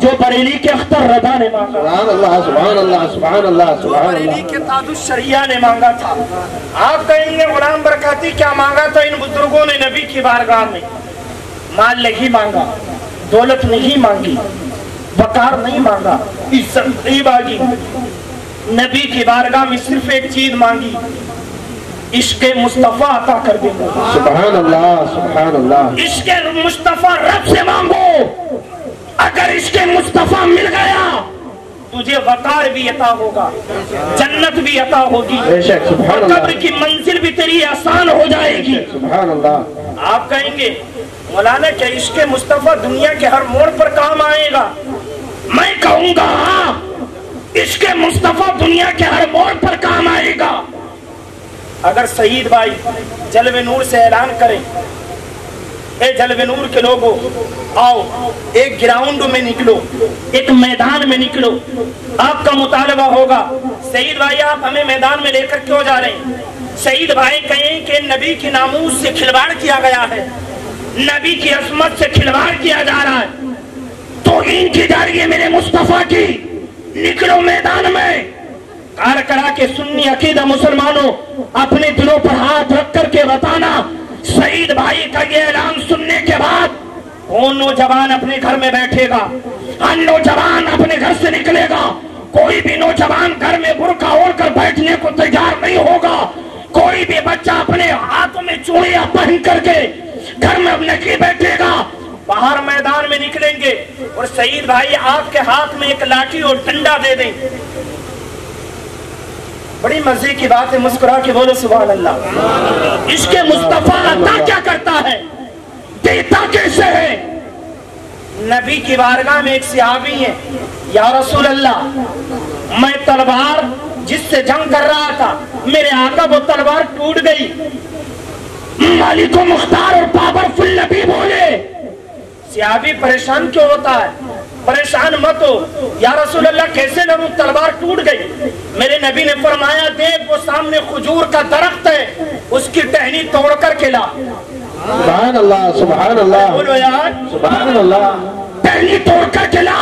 जो बरेली के अख्तर रज़ा ने मांगा, सुभान अल्लाह, सुभान अल्लाह, सुभान अल्लाह, सुभान अल्लाह। बरेली के ताजुश शरिया ने मांगा था। आप कहेंगे गुलाम बरकाती क्या मांगा था इन बुजुर्गों ने नबी की बारगाह में? माल नहीं मांगा, दौलत नहीं मांगी, वकार नहीं मांगा, इज्जत नहीं मांगी। नबी की बारगाह में सिर्फ एक चीज मांगी, इश्क मुस्तफा अता कर दे। सुभान अल्लाह, सुभान अल्लाह। इश्क मुस्तफा रब से मांगो। अगर इश्क मुस्तफा मिल गया तुझे वकार भी अता होगा, जन्नत भी अता होगी, बेशक, सुभान और अल्लाह। कब्र की मंजिल भी तेरी आसान हो जाएगी। सुभान अल्लाह। आप कहेंगे मौलाना क्या इश्क मुस्तफा दुनिया के हर मोड़ पर काम आएगा? मैं कहूंगा इश्क मुस्तफा दुनिया के हर मोड़ पर काम आएगा। अगर शहीद भाई जलवे नूर से ऐलान करें, ए जलवे नूर के लोगों आओ एक ग्राउंड में निकलो, एक मैदान में निकलो, आपका मुतालबा होगा शहीद भाई आप हमें मैदान में लेकर क्यों जा रहे हैं? शहीद भाई कहें कि नबी की नामूस से खिलवाड़ किया गया है, नबी की असमत से खिलवाड़ किया जा रहा है, तो इनकी जा रही है मेरे मुस्तफा की। निकलो मैदान में। कार करा के सुन्नी अकीदा मुसलमानों अपने दिलों पर हाथ रख करके बताना, शहीद भाई का ये ऐलान सुनने के बाद कौन नौजवान अपने घर में बैठेगा? हर नौजवान अपने घर से निकलेगा। कोई भी नौजवान घर में बुर्का ओढ़ कर बैठने को तैयार नहीं होगा। कोई भी बच्चा अपने हाथों में चूड़ियां पहन करके घर में नहीं बैठेगा। बाहर मैदान में निकलेंगे और शहीद भाई आपके हाथ में एक लाठी और डंडा दे दें। बड़ी मजे की बात है, मुस्कुरा के बोलो सुभान अल्लाह। इसके मुस्तफा अता क्या करता है, देता कैसे है? नबी की बारगाह में एक सहाबी है, या रसूल अल्लाह मैं तलवार जिससे जंग कर रहा था, मेरे आका वो तलवार टूट गई। मालिक मुख्तार और पावरफुल नबी बोले, सहाबी परेशान क्यों होता है? परेशान मत हो या रसूल अल्लाह, कैसे लड़ूं, तलवार टूट गई। मेरे नबी ने फरमाया देख वो सामने खजूर का दरख्त है, उसकी टहनी तोड़ कर के ला। सुभान अल्लाह, सुभान अल्लाह, बोलो यार, सुभान अल्लाह। टहनी तोड़ कर के ला।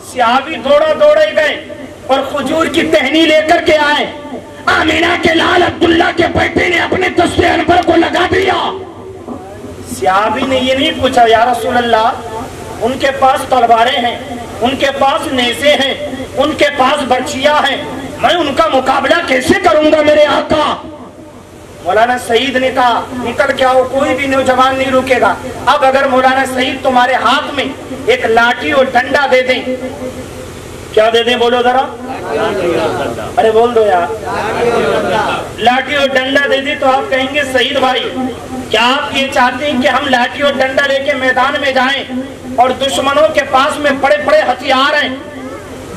सहाबी दौड़े गए और खजूर की टहनी लेकर के आए। आमीना के लाल अब्दुल्ला के बेटे ने अपने दस्ते अनवर को लगा दिया। सहाबी ने ये नहीं पूछा या रसूल अल्लाह, उनके पास तलवारें हैं, उनके पास नेज़े हैं, उनके पास बर्छियां हैं, मैं उनका मुकाबला कैसे करूंगा मेरे आका? मौलाना सईद ने कहा निकल के आओ, कोई भी नौजवान नहीं रुकेगा। अब अगर मौलाना सईद तुम्हारे हाथ में एक लाठी और डंडा दे दें, क्या दे दें बोलो जरा, अरे बोल दो यार, लाठी और डंडा दे दे तो आप कहेंगे सईद भाई क्या आप ये चाहते हैं कि हम लाठी और डंडा लेके मैदान में जाएं और दुश्मनों के पास में बड़े बड़े हथियार हैं,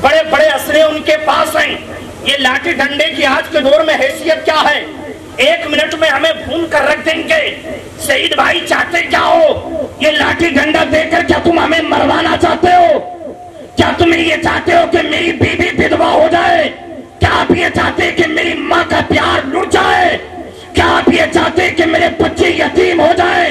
बड़े बड़े असले उनके पास हैं, ये लाठी डंडे की आज के दौर में हैसियत क्या है, 1 मिनट में हमें भून कर रख देंगे। सईद भाई चाहते क्या हो? ये लाठी डंडा देकर क्या तुम हमें मरवाना चाहते हो? क्या तुम ये चाहते हो कि मेरी बीवी विधवा हो जाए? क्या आप ये चाहते हैं कि मेरी माँ का प्यार लुट जाए? क्या आप ये चाहते हैं कि मेरे बच्चे यतीम हो जाए?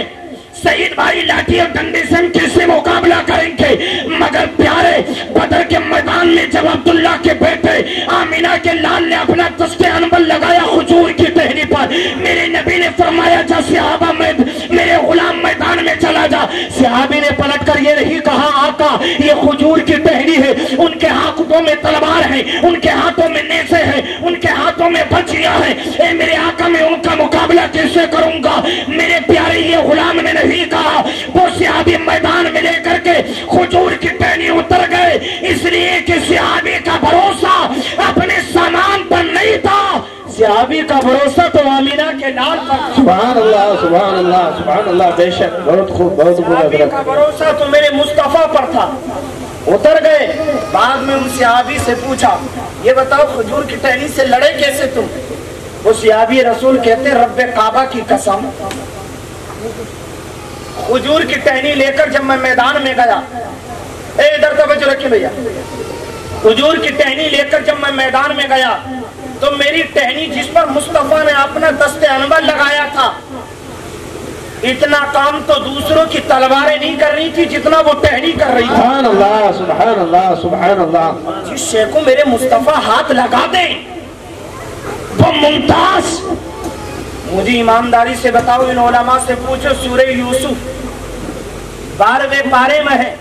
سعید بھائی لاٹھی اور ڈنڈے سے ہم کس سے مقابلہ کریں گے؟ مگر پیارے بدر کے میدان میں جب عبداللہ کے بیٹے آمینہ کے لال نے اپنا دست انبر لگایا کھجور کی ٹہنی پر، میرے نبی نے فرمایا جا صحابہ میں میرے غلام میدان میں چلا جا۔ صحابی نے پلٹ کر یہ نہیں کہا آقا یہ کھجور کی ٹہنی ہے، ان کے ہاتھوں میں تلوار ہے، ان کے ہاتھوں میں نیزے ہیں، ان کے ہاتھوں میں بچیاں ہیں، اے میرے آقا میں ان کا مقابلہ کیسے کروں گا؟ میرے پیارے یہ غلام نے نہیں کہا، وہ صحابی میدان میں لے کر کے کھجور کی ٹہنی اتر گئے، اس لیے کہ صحابی کا بھروسہ اپنے سامان پر نہیں تھا، صحابی کا بھروسہ تو آمینہ کے لال پر۔ سبحان اللہ سبحان اللہ سبحان اللہ، بے شک بہت خوب بہت خوب۔ صحابی کا بھروسہ تو میرے مصطفیٰ پر تھا، اتر گئے۔ بعد میں ان صحابی سے پوچھا یہ بتاؤ کھجور کی ٹہنی سے لڑے کیسے تم؟ وہ صحابی رسول کہتے رب کعبہ کی قسم، کھجور کی ٹہنی لے کر جب میں میدان میں گیا، ادھر توجہ رکھیں بھیا، کھجور کی ٹہنی لے کر جب میں میدان میں گیا تو میری ٹہنی جس پر مصطفیٰ نے اپنا دست انور لگایا تھا، اتنا کام تو دوسروں کی تلواریں نہیں کر رہی تھی جتنا وہ ٹہنی کر رہی تھی۔ سبحان اللہ سبحان اللہ سبحان اللہ۔ جس شے کو میرے مصطفیٰ ہاتھ لگا دیں وہ ممتاز۔ مجھے ایمانداری سے بتاؤ، ان علماء سے پوچھو، سورہ یوسف 12ویں پارے میں ہے،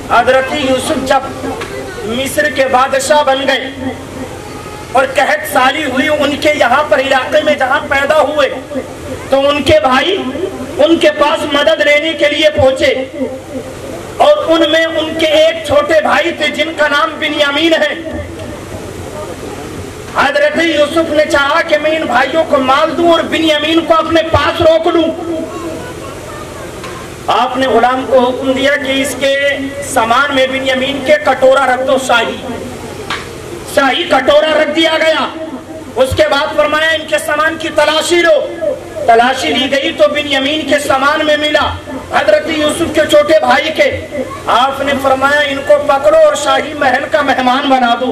حضرت یوسف جب مصر کے بادشاہ بن گئے اور قحط سالی ہوئی ان کے یہاں پر علاقے میں جہاں پیدا ہوئے تو ان کے بھائی ان کے پاس مدد لینے کے لیے پہنچے، اور ان میں ان کے ایک چھوٹے بھائی تھے جن کا نام بنیامین ہے۔ حضرت یوسف نے چاہا کہ میں ان بھائیوں کو مال دوں اور بنیامین کو اپنے پاس روک لوں۔ آپ نے غلام کو حکم دیا کہ اس کے سامان میں بنیامین کے کٹورا رکھ دو، شاہی کٹورا رکھ دیا گیا۔ اس کے بعد فرمایا ان کے سامان کی تلاشی لو، تلاشی لی گئی تو بنیامین کے سامان میں ملا حضرت یوسف کے چھوٹے بھائی کے۔ آپ نے فرمایا ان کو پکڑو اور شاہی محل کا مہمان بنا دو۔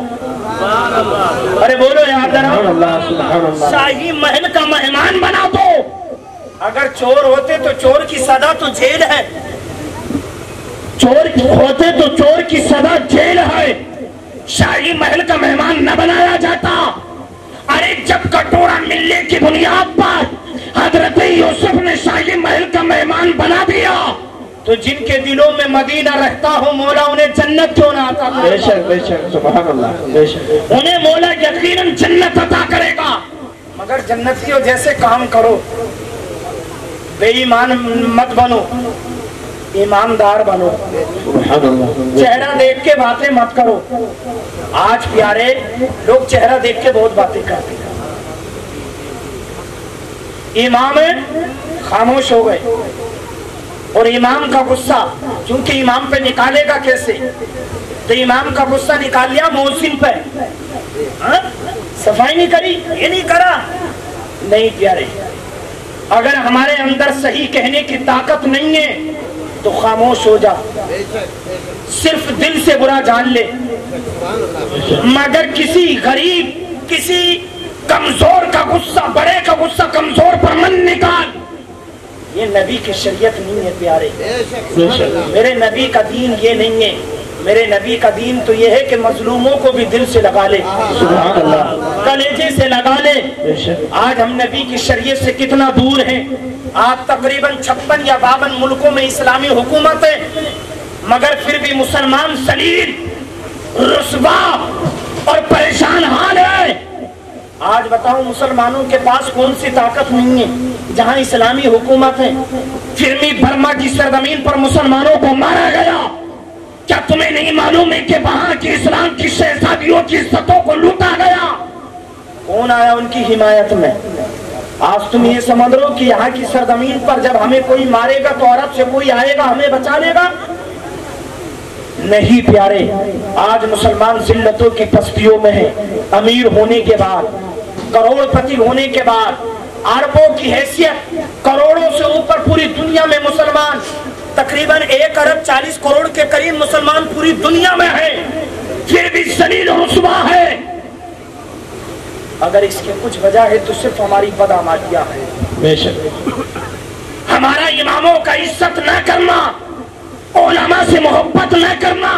ارے بولو یار ذرا، شاہی محل کا مہمان بنا دو۔ اگر چور ہوتے تو چور کی سزا تو جیل ہے، چور ہوتے تو چور کی سزا جیل ہے، شاہی محل کا مہمان نہ بنایا جاتا۔ ارے جب کٹورا ملنے کی بنیاد پر حضرت یوسف نے شاہی محل کا مہمان بنا دیا تو جن کے دلوں میں مدینہ رہتا ہو مولا انہیں جنت کیوں نہ عطا کرے؟ بے شک بے شک سبحان اللہ، بے شک انہیں مولا یقیناً جنت عطا کرے گا، مگر جنتیوں جیسے کام کرو، بے ایمان مت بنو، ایماندار بنو، سبحان اللہ۔ چہرہ دیکھ کے باتیں مت کرو۔ آج پیارے لوگ چہرہ دیکھ کے بہت باتیں کرتے ہیں۔ امام خاموش ہو گئے اور امام کا غصہ، چونکہ امام پہ نکالے گا کیسے، تو امام کا غصہ نکال لیا محسن پہ۔ صفائی نہیں کری، یہ نہیں کرا، نہیں پیارے، اگر ہمارے اندر صحیح کہنے کی طاقت نہیں ہے تو خاموش ہو جا، صرف دل سے برا جان لے، مگر کسی غریب کسی کمزور کا غصہ، بڑے کا غصہ کمزور پر من نکال۔ یہ نبی کی شریعت نہیں ہے پیارے، میرے نبی کا دین یہ نہیں ہے۔ میرے نبی کا دین تو یہ ہے کہ مظلوموں کو بھی دل سے لگا لے، سبحان اللہ، کلیجے سے لگا لے۔ آج ہم نبی کی شریعت سے کتنا دور ہیں۔ آج تقریباً 56 یا 52 ملکوں میں اسلامی حکومت ہے، مگر پھر بھی مسلمان ذلیل، رسوا اور پریشان حال ہے۔ آج بتاؤ مسلمانوں کے پاس کون سی طاقت نہیں ہے جہاں اسلامی حکومت ہے؟ پھر برما کی سرزمین پر مسلمانوں کو مارا گیا، کیا تمہیں نہیں معلوم ہے کہ وہاں کی اسلام کی شہزادیوں کی عزتوں کو لوٹا گیا؟ کون آیا ان کی حمایت میں؟ آج تم یہ سمجھ رہو کہ یہاں کی سرزمین پر جب ہمیں کوئی مارے گا تو عرب سے کوئی آئے گا ہمیں بچا لے گا؟ نہیں پیارے، آج مسلمان ذلتوں کی پستیوں میں ہے۔ امیر ہونے کے بعد، کروڑ پتی ہونے کے بعد، اربوں کی حیثیت، کروڑوں سے اوپر پوری دنیا میں مسلمان، تقریباً 1 ارب 40 کروڑ کے قریب مسلمان پوری دنیا میں ہے، پھر بھی ذلیل و رسوا ہے۔ اگر اس کی کچھ وجہ ہے تو صرف ہماری بدعمالیہ ہے۔ بے شک ہمارا اماموں کا عزت نہ کرنا، علماء سے محبت نہ کرنا،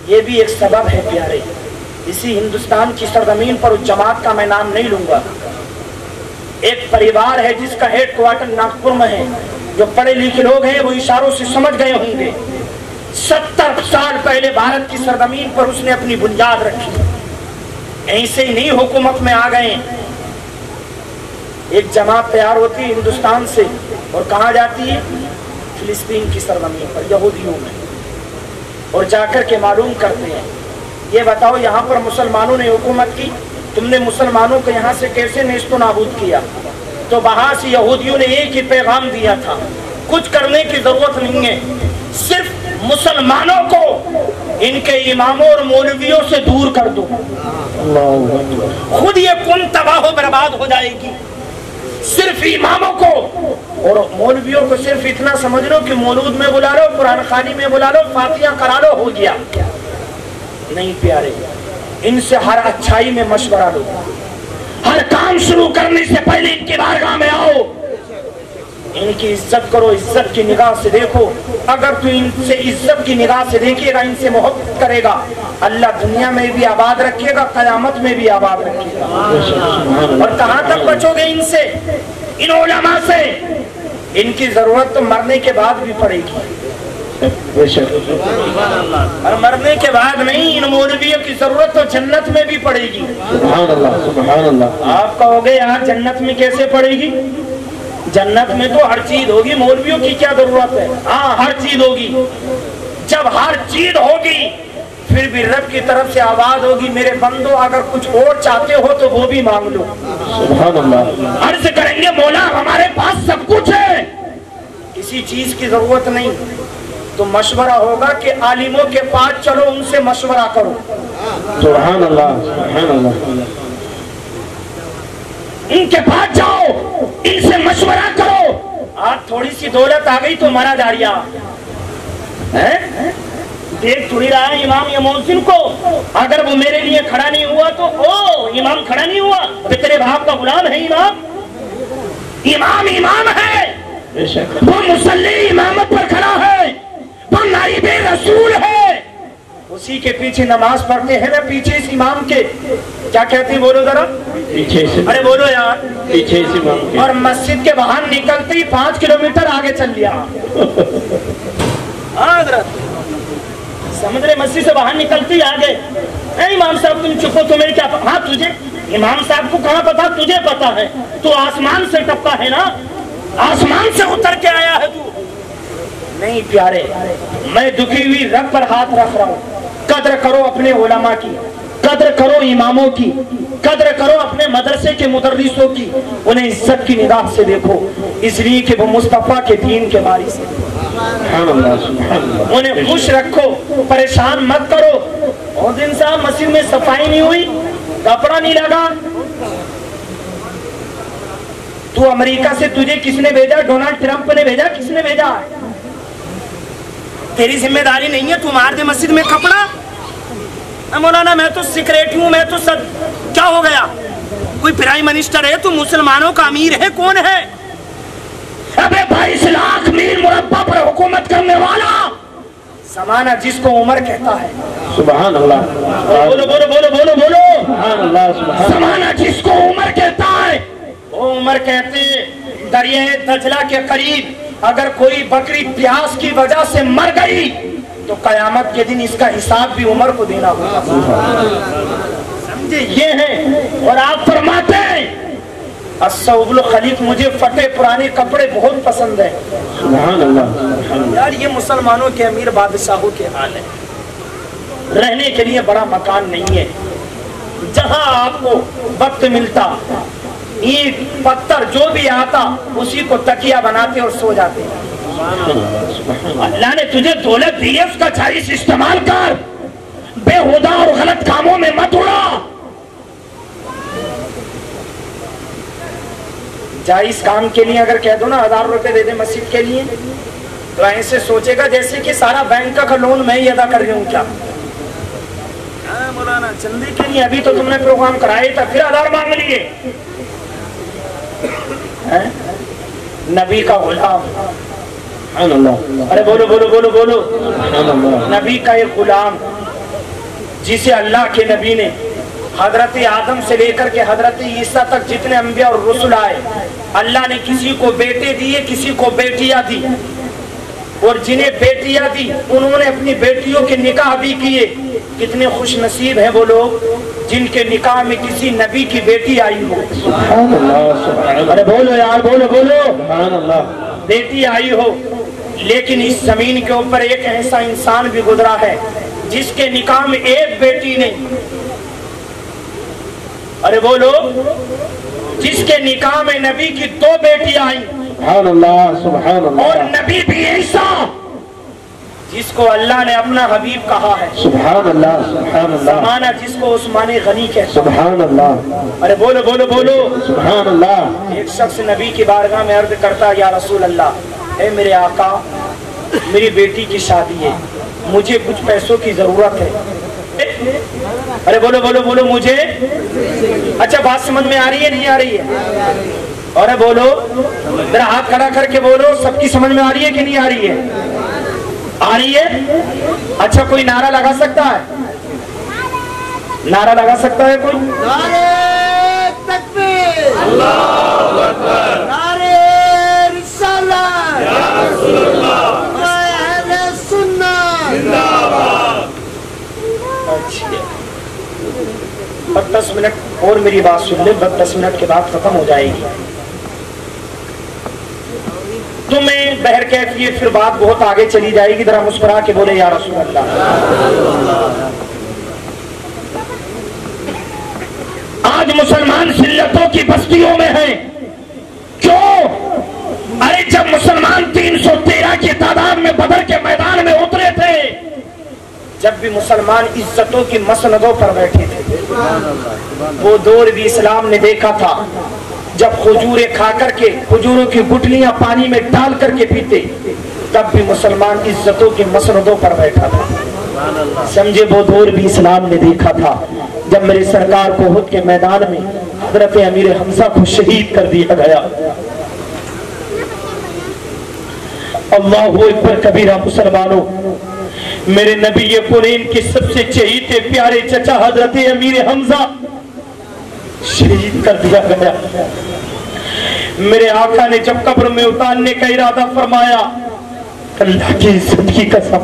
یہ بھی ایک سبب ہے پیارے۔ اسی ہندوستان کی سرزمین پر اس جماعت کا میں نام نہیں لوں گا، ایک پریوار ہے جس کا ہیڈ کوارٹر ناگپور میں ہے، جو پڑھے لکھے لوگ ہیں وہ اشاروں سے سمجھ گئے ہوں گے۔ 70 سال پہلے بھارت کی سرزمین پر اس نے اپنی بنیاد رکھی، ایسے ہی نہیں حکومت میں آ گئے۔ ایک جماعت تیار ہوتی ہے ہندوستان سے اور کہاں جاتی ہے؟ فلسطین کی سرزمین پر یہودیوں میں، اور جا کر کے معلوم کرتے ہیں یہ بتاؤ یہاں پر مسلمانوں نے حکومت کی، تم نے مسلمانوں کو یہاں سے کیسے نیست و نابود کیا؟ تو وہاں سے یہودیوں نے ایک ہی پیغام دیا تھا، کچھ کرنے کی ضرورت نہیں ہے، صرف مسلمانوں کو ان کے اماموں اور مولویوں سے دور کر دو، خود یہ قوم تباہ و برباد ہو جائے گی۔ صرف اماموں کو اور مولویوں کو صرف اتنا سمجھ لو کہ مولود میں بلا لو، قرآن خوانی میں بلا لو، فاتحہ کرا لو، ہو گیا۔ نہیں پیارے، ان سے ہر اچھائی میں مشورہ لو، ہر کام شروع کرنے سے پہلے ان کی بارگاہ میں آؤ، ان کی عزت کرو، عزت کی نگاہ سے دیکھو۔ اگر تو ان سے عزت کی نگاہ سے دیکھے گا، ان سے محبت کرے گا، اللہ دنیا میں بھی آباد رکھے گا، قیامت میں بھی آباد رکھے گا۔ اور کہاں تک بچو گے ان سے، ان علماء سے؟ ان کی ضرورت تو مرنے کے بعد بھی پڑے گی، اور مرنے کے بعد نہیں، ان مولویوں کی ضرورت تو جنت میں بھی پڑے گی۔ سبحان اللہ سبحان اللہ۔ آپ کہو گے یار جنت میں کیسے پڑے گی؟ جنت میں تو ہر چیز ہوگی، مولویوں کی کیا ضرورت ہے؟ ہاں ہر چیز ہوگی۔ جب ہر چیز ہوگی پھر بھی رب کی طرف سے آواز ہوگی، میرے بندو اگر کچھ اور چاہتے ہو تو وہ بھی مانگ لو۔ سبحان اللہ۔ عرض کریں گے مولا ہمارے پاس سب کچھ ہے، کسی چیز کی ضرورت نہیں، تو مشورہ ہوگا کہ عالموں کے پاس چلو، ان سے مشورہ کرو۔ سبحان اللہ سبحان اللہ۔ ان کے پاس جاؤ، ان سے مشورہ کرو۔ آج تھوڑی سی دولت آ گئی تو مرا جاریا، دیکھ تھوڑی رہا ہے امام یا مؤذن کو، اگر وہ میرے لیے کھڑا نہیں ہوا تو او امام کھڑا نہیں ہوا تو تیرے باپ کا غلام ہے امام؟ امام امام ہے، وہ مصلی امامت پر کھڑا ہے، وہ نائب رسول ہے، اسی کے پیچھے نماز پڑھتے ہیں نا، پیچھے اس امام کے کیا کہتے ہیں بولو ذرا، پیچھے سے، ارے بولو یار، پیچھے سے امام کے، اور مسجد کے باہر نکلتے ہی 5 کلومیٹر آگے چل لیا۔ حضرت سمجھ رہے، مسجد سے باہر نکلتے ہی آگے، اے امام صاحب تم چپو، تمہیں کیا پتا؟ ہاں تجھے امام صاحب کو کہاں پتا، تجھے پتا ہے، تو آسمان سے ٹپا ہے نا، آسمان سے اتر کے آیا ہے تو۔ نہیں پیارے، میں دکھی ہوئی رب پر ہاتھ رکھ رہا ہوں، قدر کرو اپنے علماء کی، قدر کرو اماموں کی، قدر کرو اپنے مدرسے کے مدرسوں کی، انہیں عزت کی نگاہ سے دیکھو، اس لیے کہ وہ مصطفیٰ کے دین کے وارث ہیں۔ انہیں خوش رکھو، پریشان مت کرو۔ اور دن صاحب مسجد میں صفائی نہیں ہوئی، کپڑا نہیں لگا، تو امریکہ سے تجھے کس نے بھیجا؟ ڈونلڈ ٹرمپ نے بھیجا؟ کس نے بھیجا؟ تیری ذمہ داری نہیں ہے، تو مار دے مسجد میں کپڑا۔ مولانا میں تو سیکریٹری ہوں، میں تو سب کیا ہو گیا؟ کوئی پرائم منسٹر ہے؟ تو مسلمانوں کا امیر ہے؟ کون ہے؟ ابے 22 لاکھ میل مربع پر حکومت کرنے والا زمانہ جس کو عمر کہتا ہے۔ سبحان اللہ۔ بولو بولو بولو بولو بولو۔ سبحان اللہ سبحان اللہ۔ زمانہ جس کو عمر کہتا ہے، وہ عمر کہتے دریائے دجلہ کے قریب اگر کوئی بکری پیاس کی وجہ سے مر گئی تو قیامت کے دن اس کا حساب بھی عمر کو دینا ہوگا۔ سمجھے یہ ہے، اور آپ فرماتے ہیں الثوب الخلیق، مجھے پھٹے پرانے کپڑے بہت پسند ہیں۔ سبحان اللہ۔ یار یہ مسلمانوں کے امیر بادشاہوں کے حال ہے، رہنے کے لیے بڑا مکان نہیں ہے، جہاں آپ کو وقت ملتا اینٹ پتھر جو بھی آتا اسی کو تکیہ بناتے اور سو جاتے۔ اللہ نے تجھے دولت دی ہے، اس کا جائز استعمال کر، بے ہودہ اور غلط کاموں میں مت اڑا۔ جائز کام کے لیے اگر کہہ دو نا 1000 روپے دے دے مسجد کے لیے، تو ایسے سوچے گا جیسے کہ سارا بینک کا لون میں ہی ادا کر رہی ہوں کیا؟ مولانا چندے کے لیے ابھی تو تم نے پروگرام کرائے تھا، پھر 1000 مانگ لیے۔ नबी का गुलाम, अरे बोलो बोलो बोलो बोलो, नबी का एक गुलाम जिसे अल्लाह के नबी ने हजरत आदम से लेकर के हजरत ईसा तक जितने अंबिया और रसूल आए, अल्लाह ने किसी को बेटे दिए, किसी को बेटियां दी, और जिन्हें बेटियां दी उन्होंने अपनी बेटियों के निकाह भी किए। कितने खुश नसीब है वो लोग जिनके निकाह में किसी नबी की बेटी आई हो। अरे बोलो यार, बोलो बोलो, बेटी आई हो। लेकिन इस जमीन के ऊपर एक ऐसा इंसान भी गुजरा है जिसके निकाह में एक बेटी नहीं। अरे बोलो, जिसके निकाह में नबी की 2 बेटियां आई, और नबी भी ऐसा जिसको अल्लाह ने अपना हबीब कहा है। ज़माना जिसको उस्माने गनी कहते। सुभान अल्लाह। अरे बोलो बोलो बोलो, सुभान अल्लाह। एक शख्स नबी की बारगाह में अर्ज करता, या रसूल अल्लाह, ए मेरे आका, मेरी बेटी की शादी है, मुझे कुछ पैसों की जरूरत है। अरे बोलो बोलो बोलो, मुझे, अच्छा बात समझ में आ रही है नहीं आ रही है? अरे बोलो, जरा हाथ खड़ा करके बोलो, सबकी समझ में आ रही है कि नहीं आ रही है? आ रही है? अच्छा कोई नारा लगा सकता है? नारा लगा सकता है कोई? नारे तकबीर, अल्लाहु अकबर, नारे रिसालत, या रसूल अल्लाह, अहले सुन्नत जिंदाबाद। अच्छा, 10 मिनट और मेरी बात सुन ले, 10 मिनट के बाद खत्म हो जाएगी। तुम्हें बहर कैफियत फिर बात बहुत आगे चली जाएगी, जरा मुस्कुरा के बोले या रसूल अल्लाह। आज मुसलमान जिल्लतों की बस्तियों में हैं। क्यों? अरे जब मुसलमान 313 की तादाद में बदर के मैदान में उतरे थे, जब भी मुसलमान इज्जतों की मसनदों पर बैठे थे, वो दौर भी इस्लाम ने देखा था जब खजूरें खा करके खजूरों की गुठलियां पानी में डाल करके पीते, तब भी मुसलमान इज्जतों की मसनदों पर बैठा था। समझे, वो दौर भी इस्लाम ने देखा था जब मेरे सरकार को उहद के मैदान में हजरत अमीर हमजा को शहीद कर दिया गया। अल्लाहु अकबर कबीरा। मुसलमानों, मेरे नबी कुरैन के सबसे चहीते प्यारे चचा हजरत अमीर हमजा शहीद कर दिया गया। मेरे आका ने जब कब्र में उतारने का इरादा फरमाया, अल्लाह की इज्जत की कसम,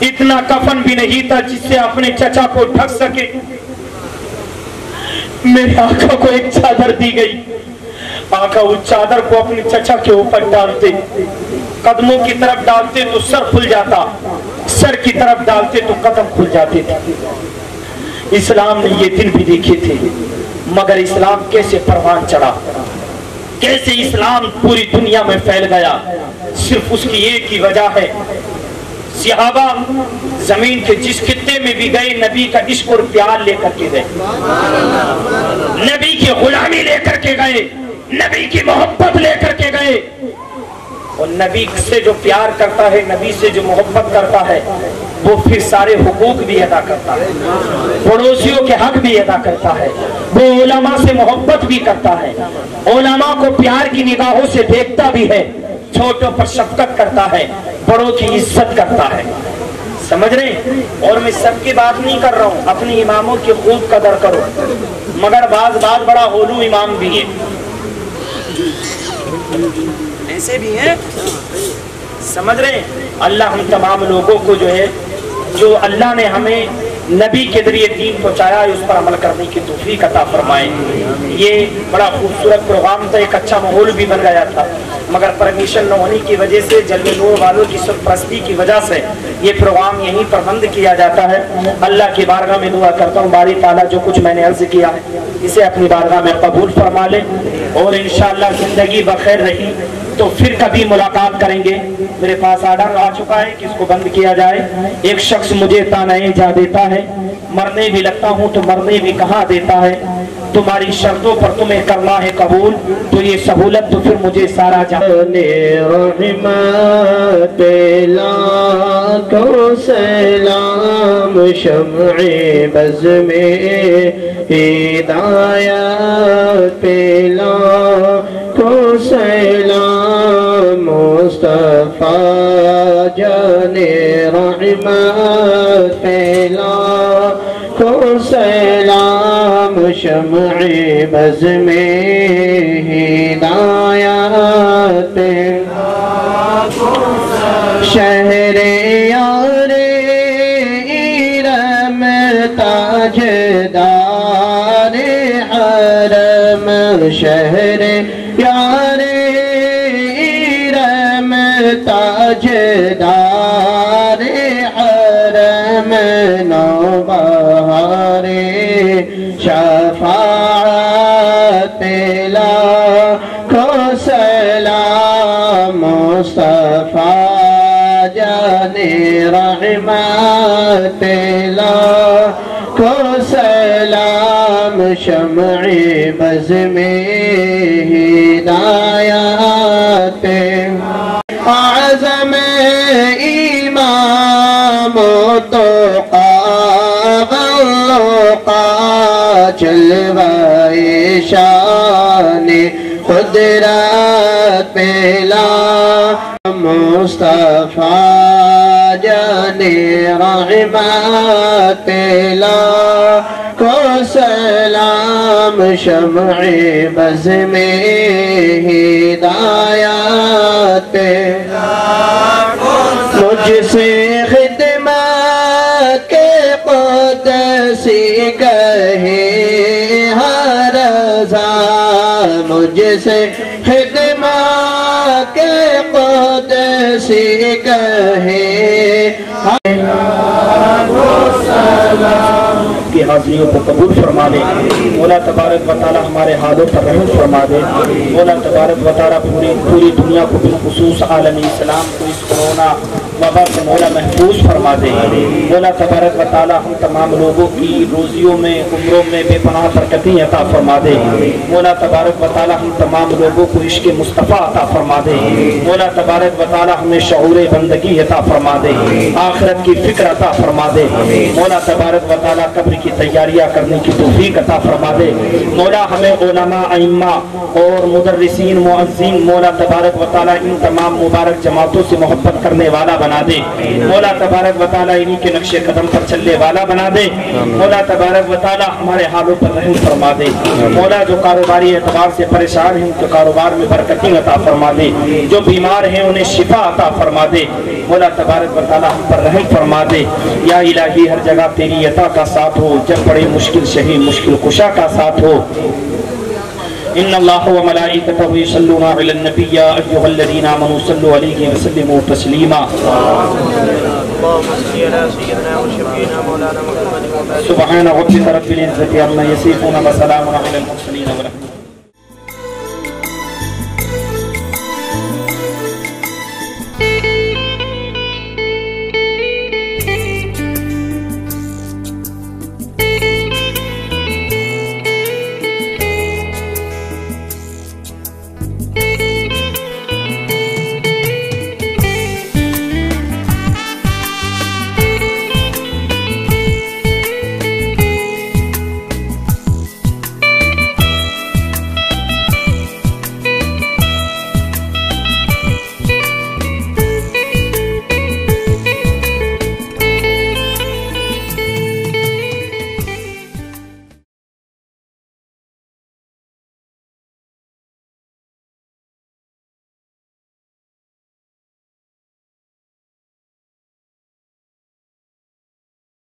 इतना कफन भी नहीं था जिससे अपने चचा को ढक सके। मेरे आका को एक चादर दी गई। आका उस चादर को अपने चचा के ऊपर डालते, कदमों की तरफ डालते तो सर खुल जाता, सर की तरफ डालते तो कदम खुल जाते थे। इस्लाम ने ये दिन भी देखे थे, मगर इस्लाम कैसे परवान चढ़ा, कैसे इस्लाम पूरी दुनिया में फैल गया, सिर्फ उसकी एक ही वजह है। सहाबा जमीन के जिस खित्ते में भी गए, नबी का इश्क और प्यार लेकर के गए, नबी की गुलामी लेकर के गए, नबी की मोहब्बत लेकर के गए। और नबी से जो प्यार करता है, नबी से जो मोहब्बत करता है, वो फिर सारे हुकूक भी अदा करता है, पड़ोसियों के हक भी अदा करता है, वो उलमा से मोहब्बत भी करता है, उलमा को प्यार की निगाहों से देखता भी है, छोटों पर शफकत करता है, बड़ों की इज्जत करता है। समझ रहे? और मैं सबकी बात नहीं कर रहा हूँ, अपने इमामों की खूब कदर करो, मगर बात बड़ा ओलू इमाम भी है, ऐसे भी हैं। समझ रहे? अल्लाह हम तमाम लोगों को जो है, जो अल्लाह ने हमें नबी के जरिए दीन पहुंचाया है, उस पर अमल करने की तौफीक अता फरमाए। ये बड़ा खूबसूरत प्रोग्राम था, एक अच्छा माहौल भी बन गया था, मगर परमिशन न होने की वजह से, जल्दी नूर वालों की सरपरस्ती की वजह से ये प्रोग्राम यहीं पर बंद किया जाता है। अल्लाह की बारगाह में दुआ करता हूँ, बारी ताला जो कुछ मैंने अर्ज किया है इसे अपनी बारगाह में कबूल फरमा ले, और इंशाअल्लाह जिंदगी बखैर रही तो फिर कभी मुलाकात करेंगे। मेरे पास आर्डर आ चुका है कि इसको बंद किया जाए। एक शख्स मुझे तानाए जा देता है, मरने भी लगता हूँ तो मरने भी कहाँ देता है। तुम्हारी शर्तों पर तुम्हें करना है कबूल, तो ये सहूलत तो फिर मुझे सारा रहमत लाखों सलाम शम्ए बज़ में हिदायत पे लाखों सलाम मुस्तफा जाने रहमत पे लाखों सलाम शम्ए बज़ में हिदायत पे शहरे यारे इरम ताजदारे हरम शहरे यारे इरम ताजदारे हरम नौबहारे शफाअत लाखों सलाम मुस्तफा जाने रहमत लाखों सलाम शम्ए बज़ में हिदायत आज़म इमाम तो जलवाए शान खुदरत पेला मुस्तफा जाने रहमत पेला को सलाम शम्ए बज़ में हिदायत मुझसे खिदमत के क़ुदसी कहे हर रज़ा मुझसे खिदमत के क़ुदसी कहे की हाज़िरियों को कबूल फरमा दे। मौला तबारक व तआला हमारे हालों पर रहम फरमा दे। मौला तबारक व तआला पूरी दुनिया को बिलखुसूस आलम इस्लाम को इस कोरोना वबा से मौला महफूज फरमा दे। मौला तबारक व तआला हम तमाम लोगों की रोज़ियों में उम्रों में बेपनाह बरकतें अता फरमा दे। मौला तबारक व तआला हम तमाम लोगों को इश्क़ मुस्तफ़ा अता फरमा दे। मौला तबारक व तआला हमें शऊर बंदगी अता फरमा दे, आखिरत की फिक्र अता फरमा दे। मौला तबारक व तआला कब्र की तैयारियां करने की तौफीक अता फरमा दे। मौला हमें उलमा अइम्मा और मुदर्रिसीन मुअज़्ज़िन मौला तबारक व तआला इन तमाम मुबारक जमातों से मोहब्बत करने वाला बना दे। मौला तबारक व तआला इन्हीं के नक्शे कदम पर चलने वाला बना दे। मौला तबारक व तआला हमारे हालों पर रहम फरमा दे। मौला जो कारोबारी एतबार से परेशान हैं उनके कारोबार में बरकतें अता फरमा दे। जो बीमार हैं उन्हें शिफा अता फरमा दे। मौला तबारक व तआला हम पर रहम फरमा दे। या इलाही हर जगह तेरी अता का साथ हो, जब बड़े मुश्किल शही मुश्किल कुशा का साथ हो। इन्नल्लाह व मलाइकतहु युसल्लूना अलन नबी या अय्युहल्लज़ीना आमनू सल्लु अलैहि व सल्लिमू तस्लीमा। सुब्हान रब्बिका रब्बिल इज्जति अम्मा यसिफून व सलामुन अलल मुरसलीन।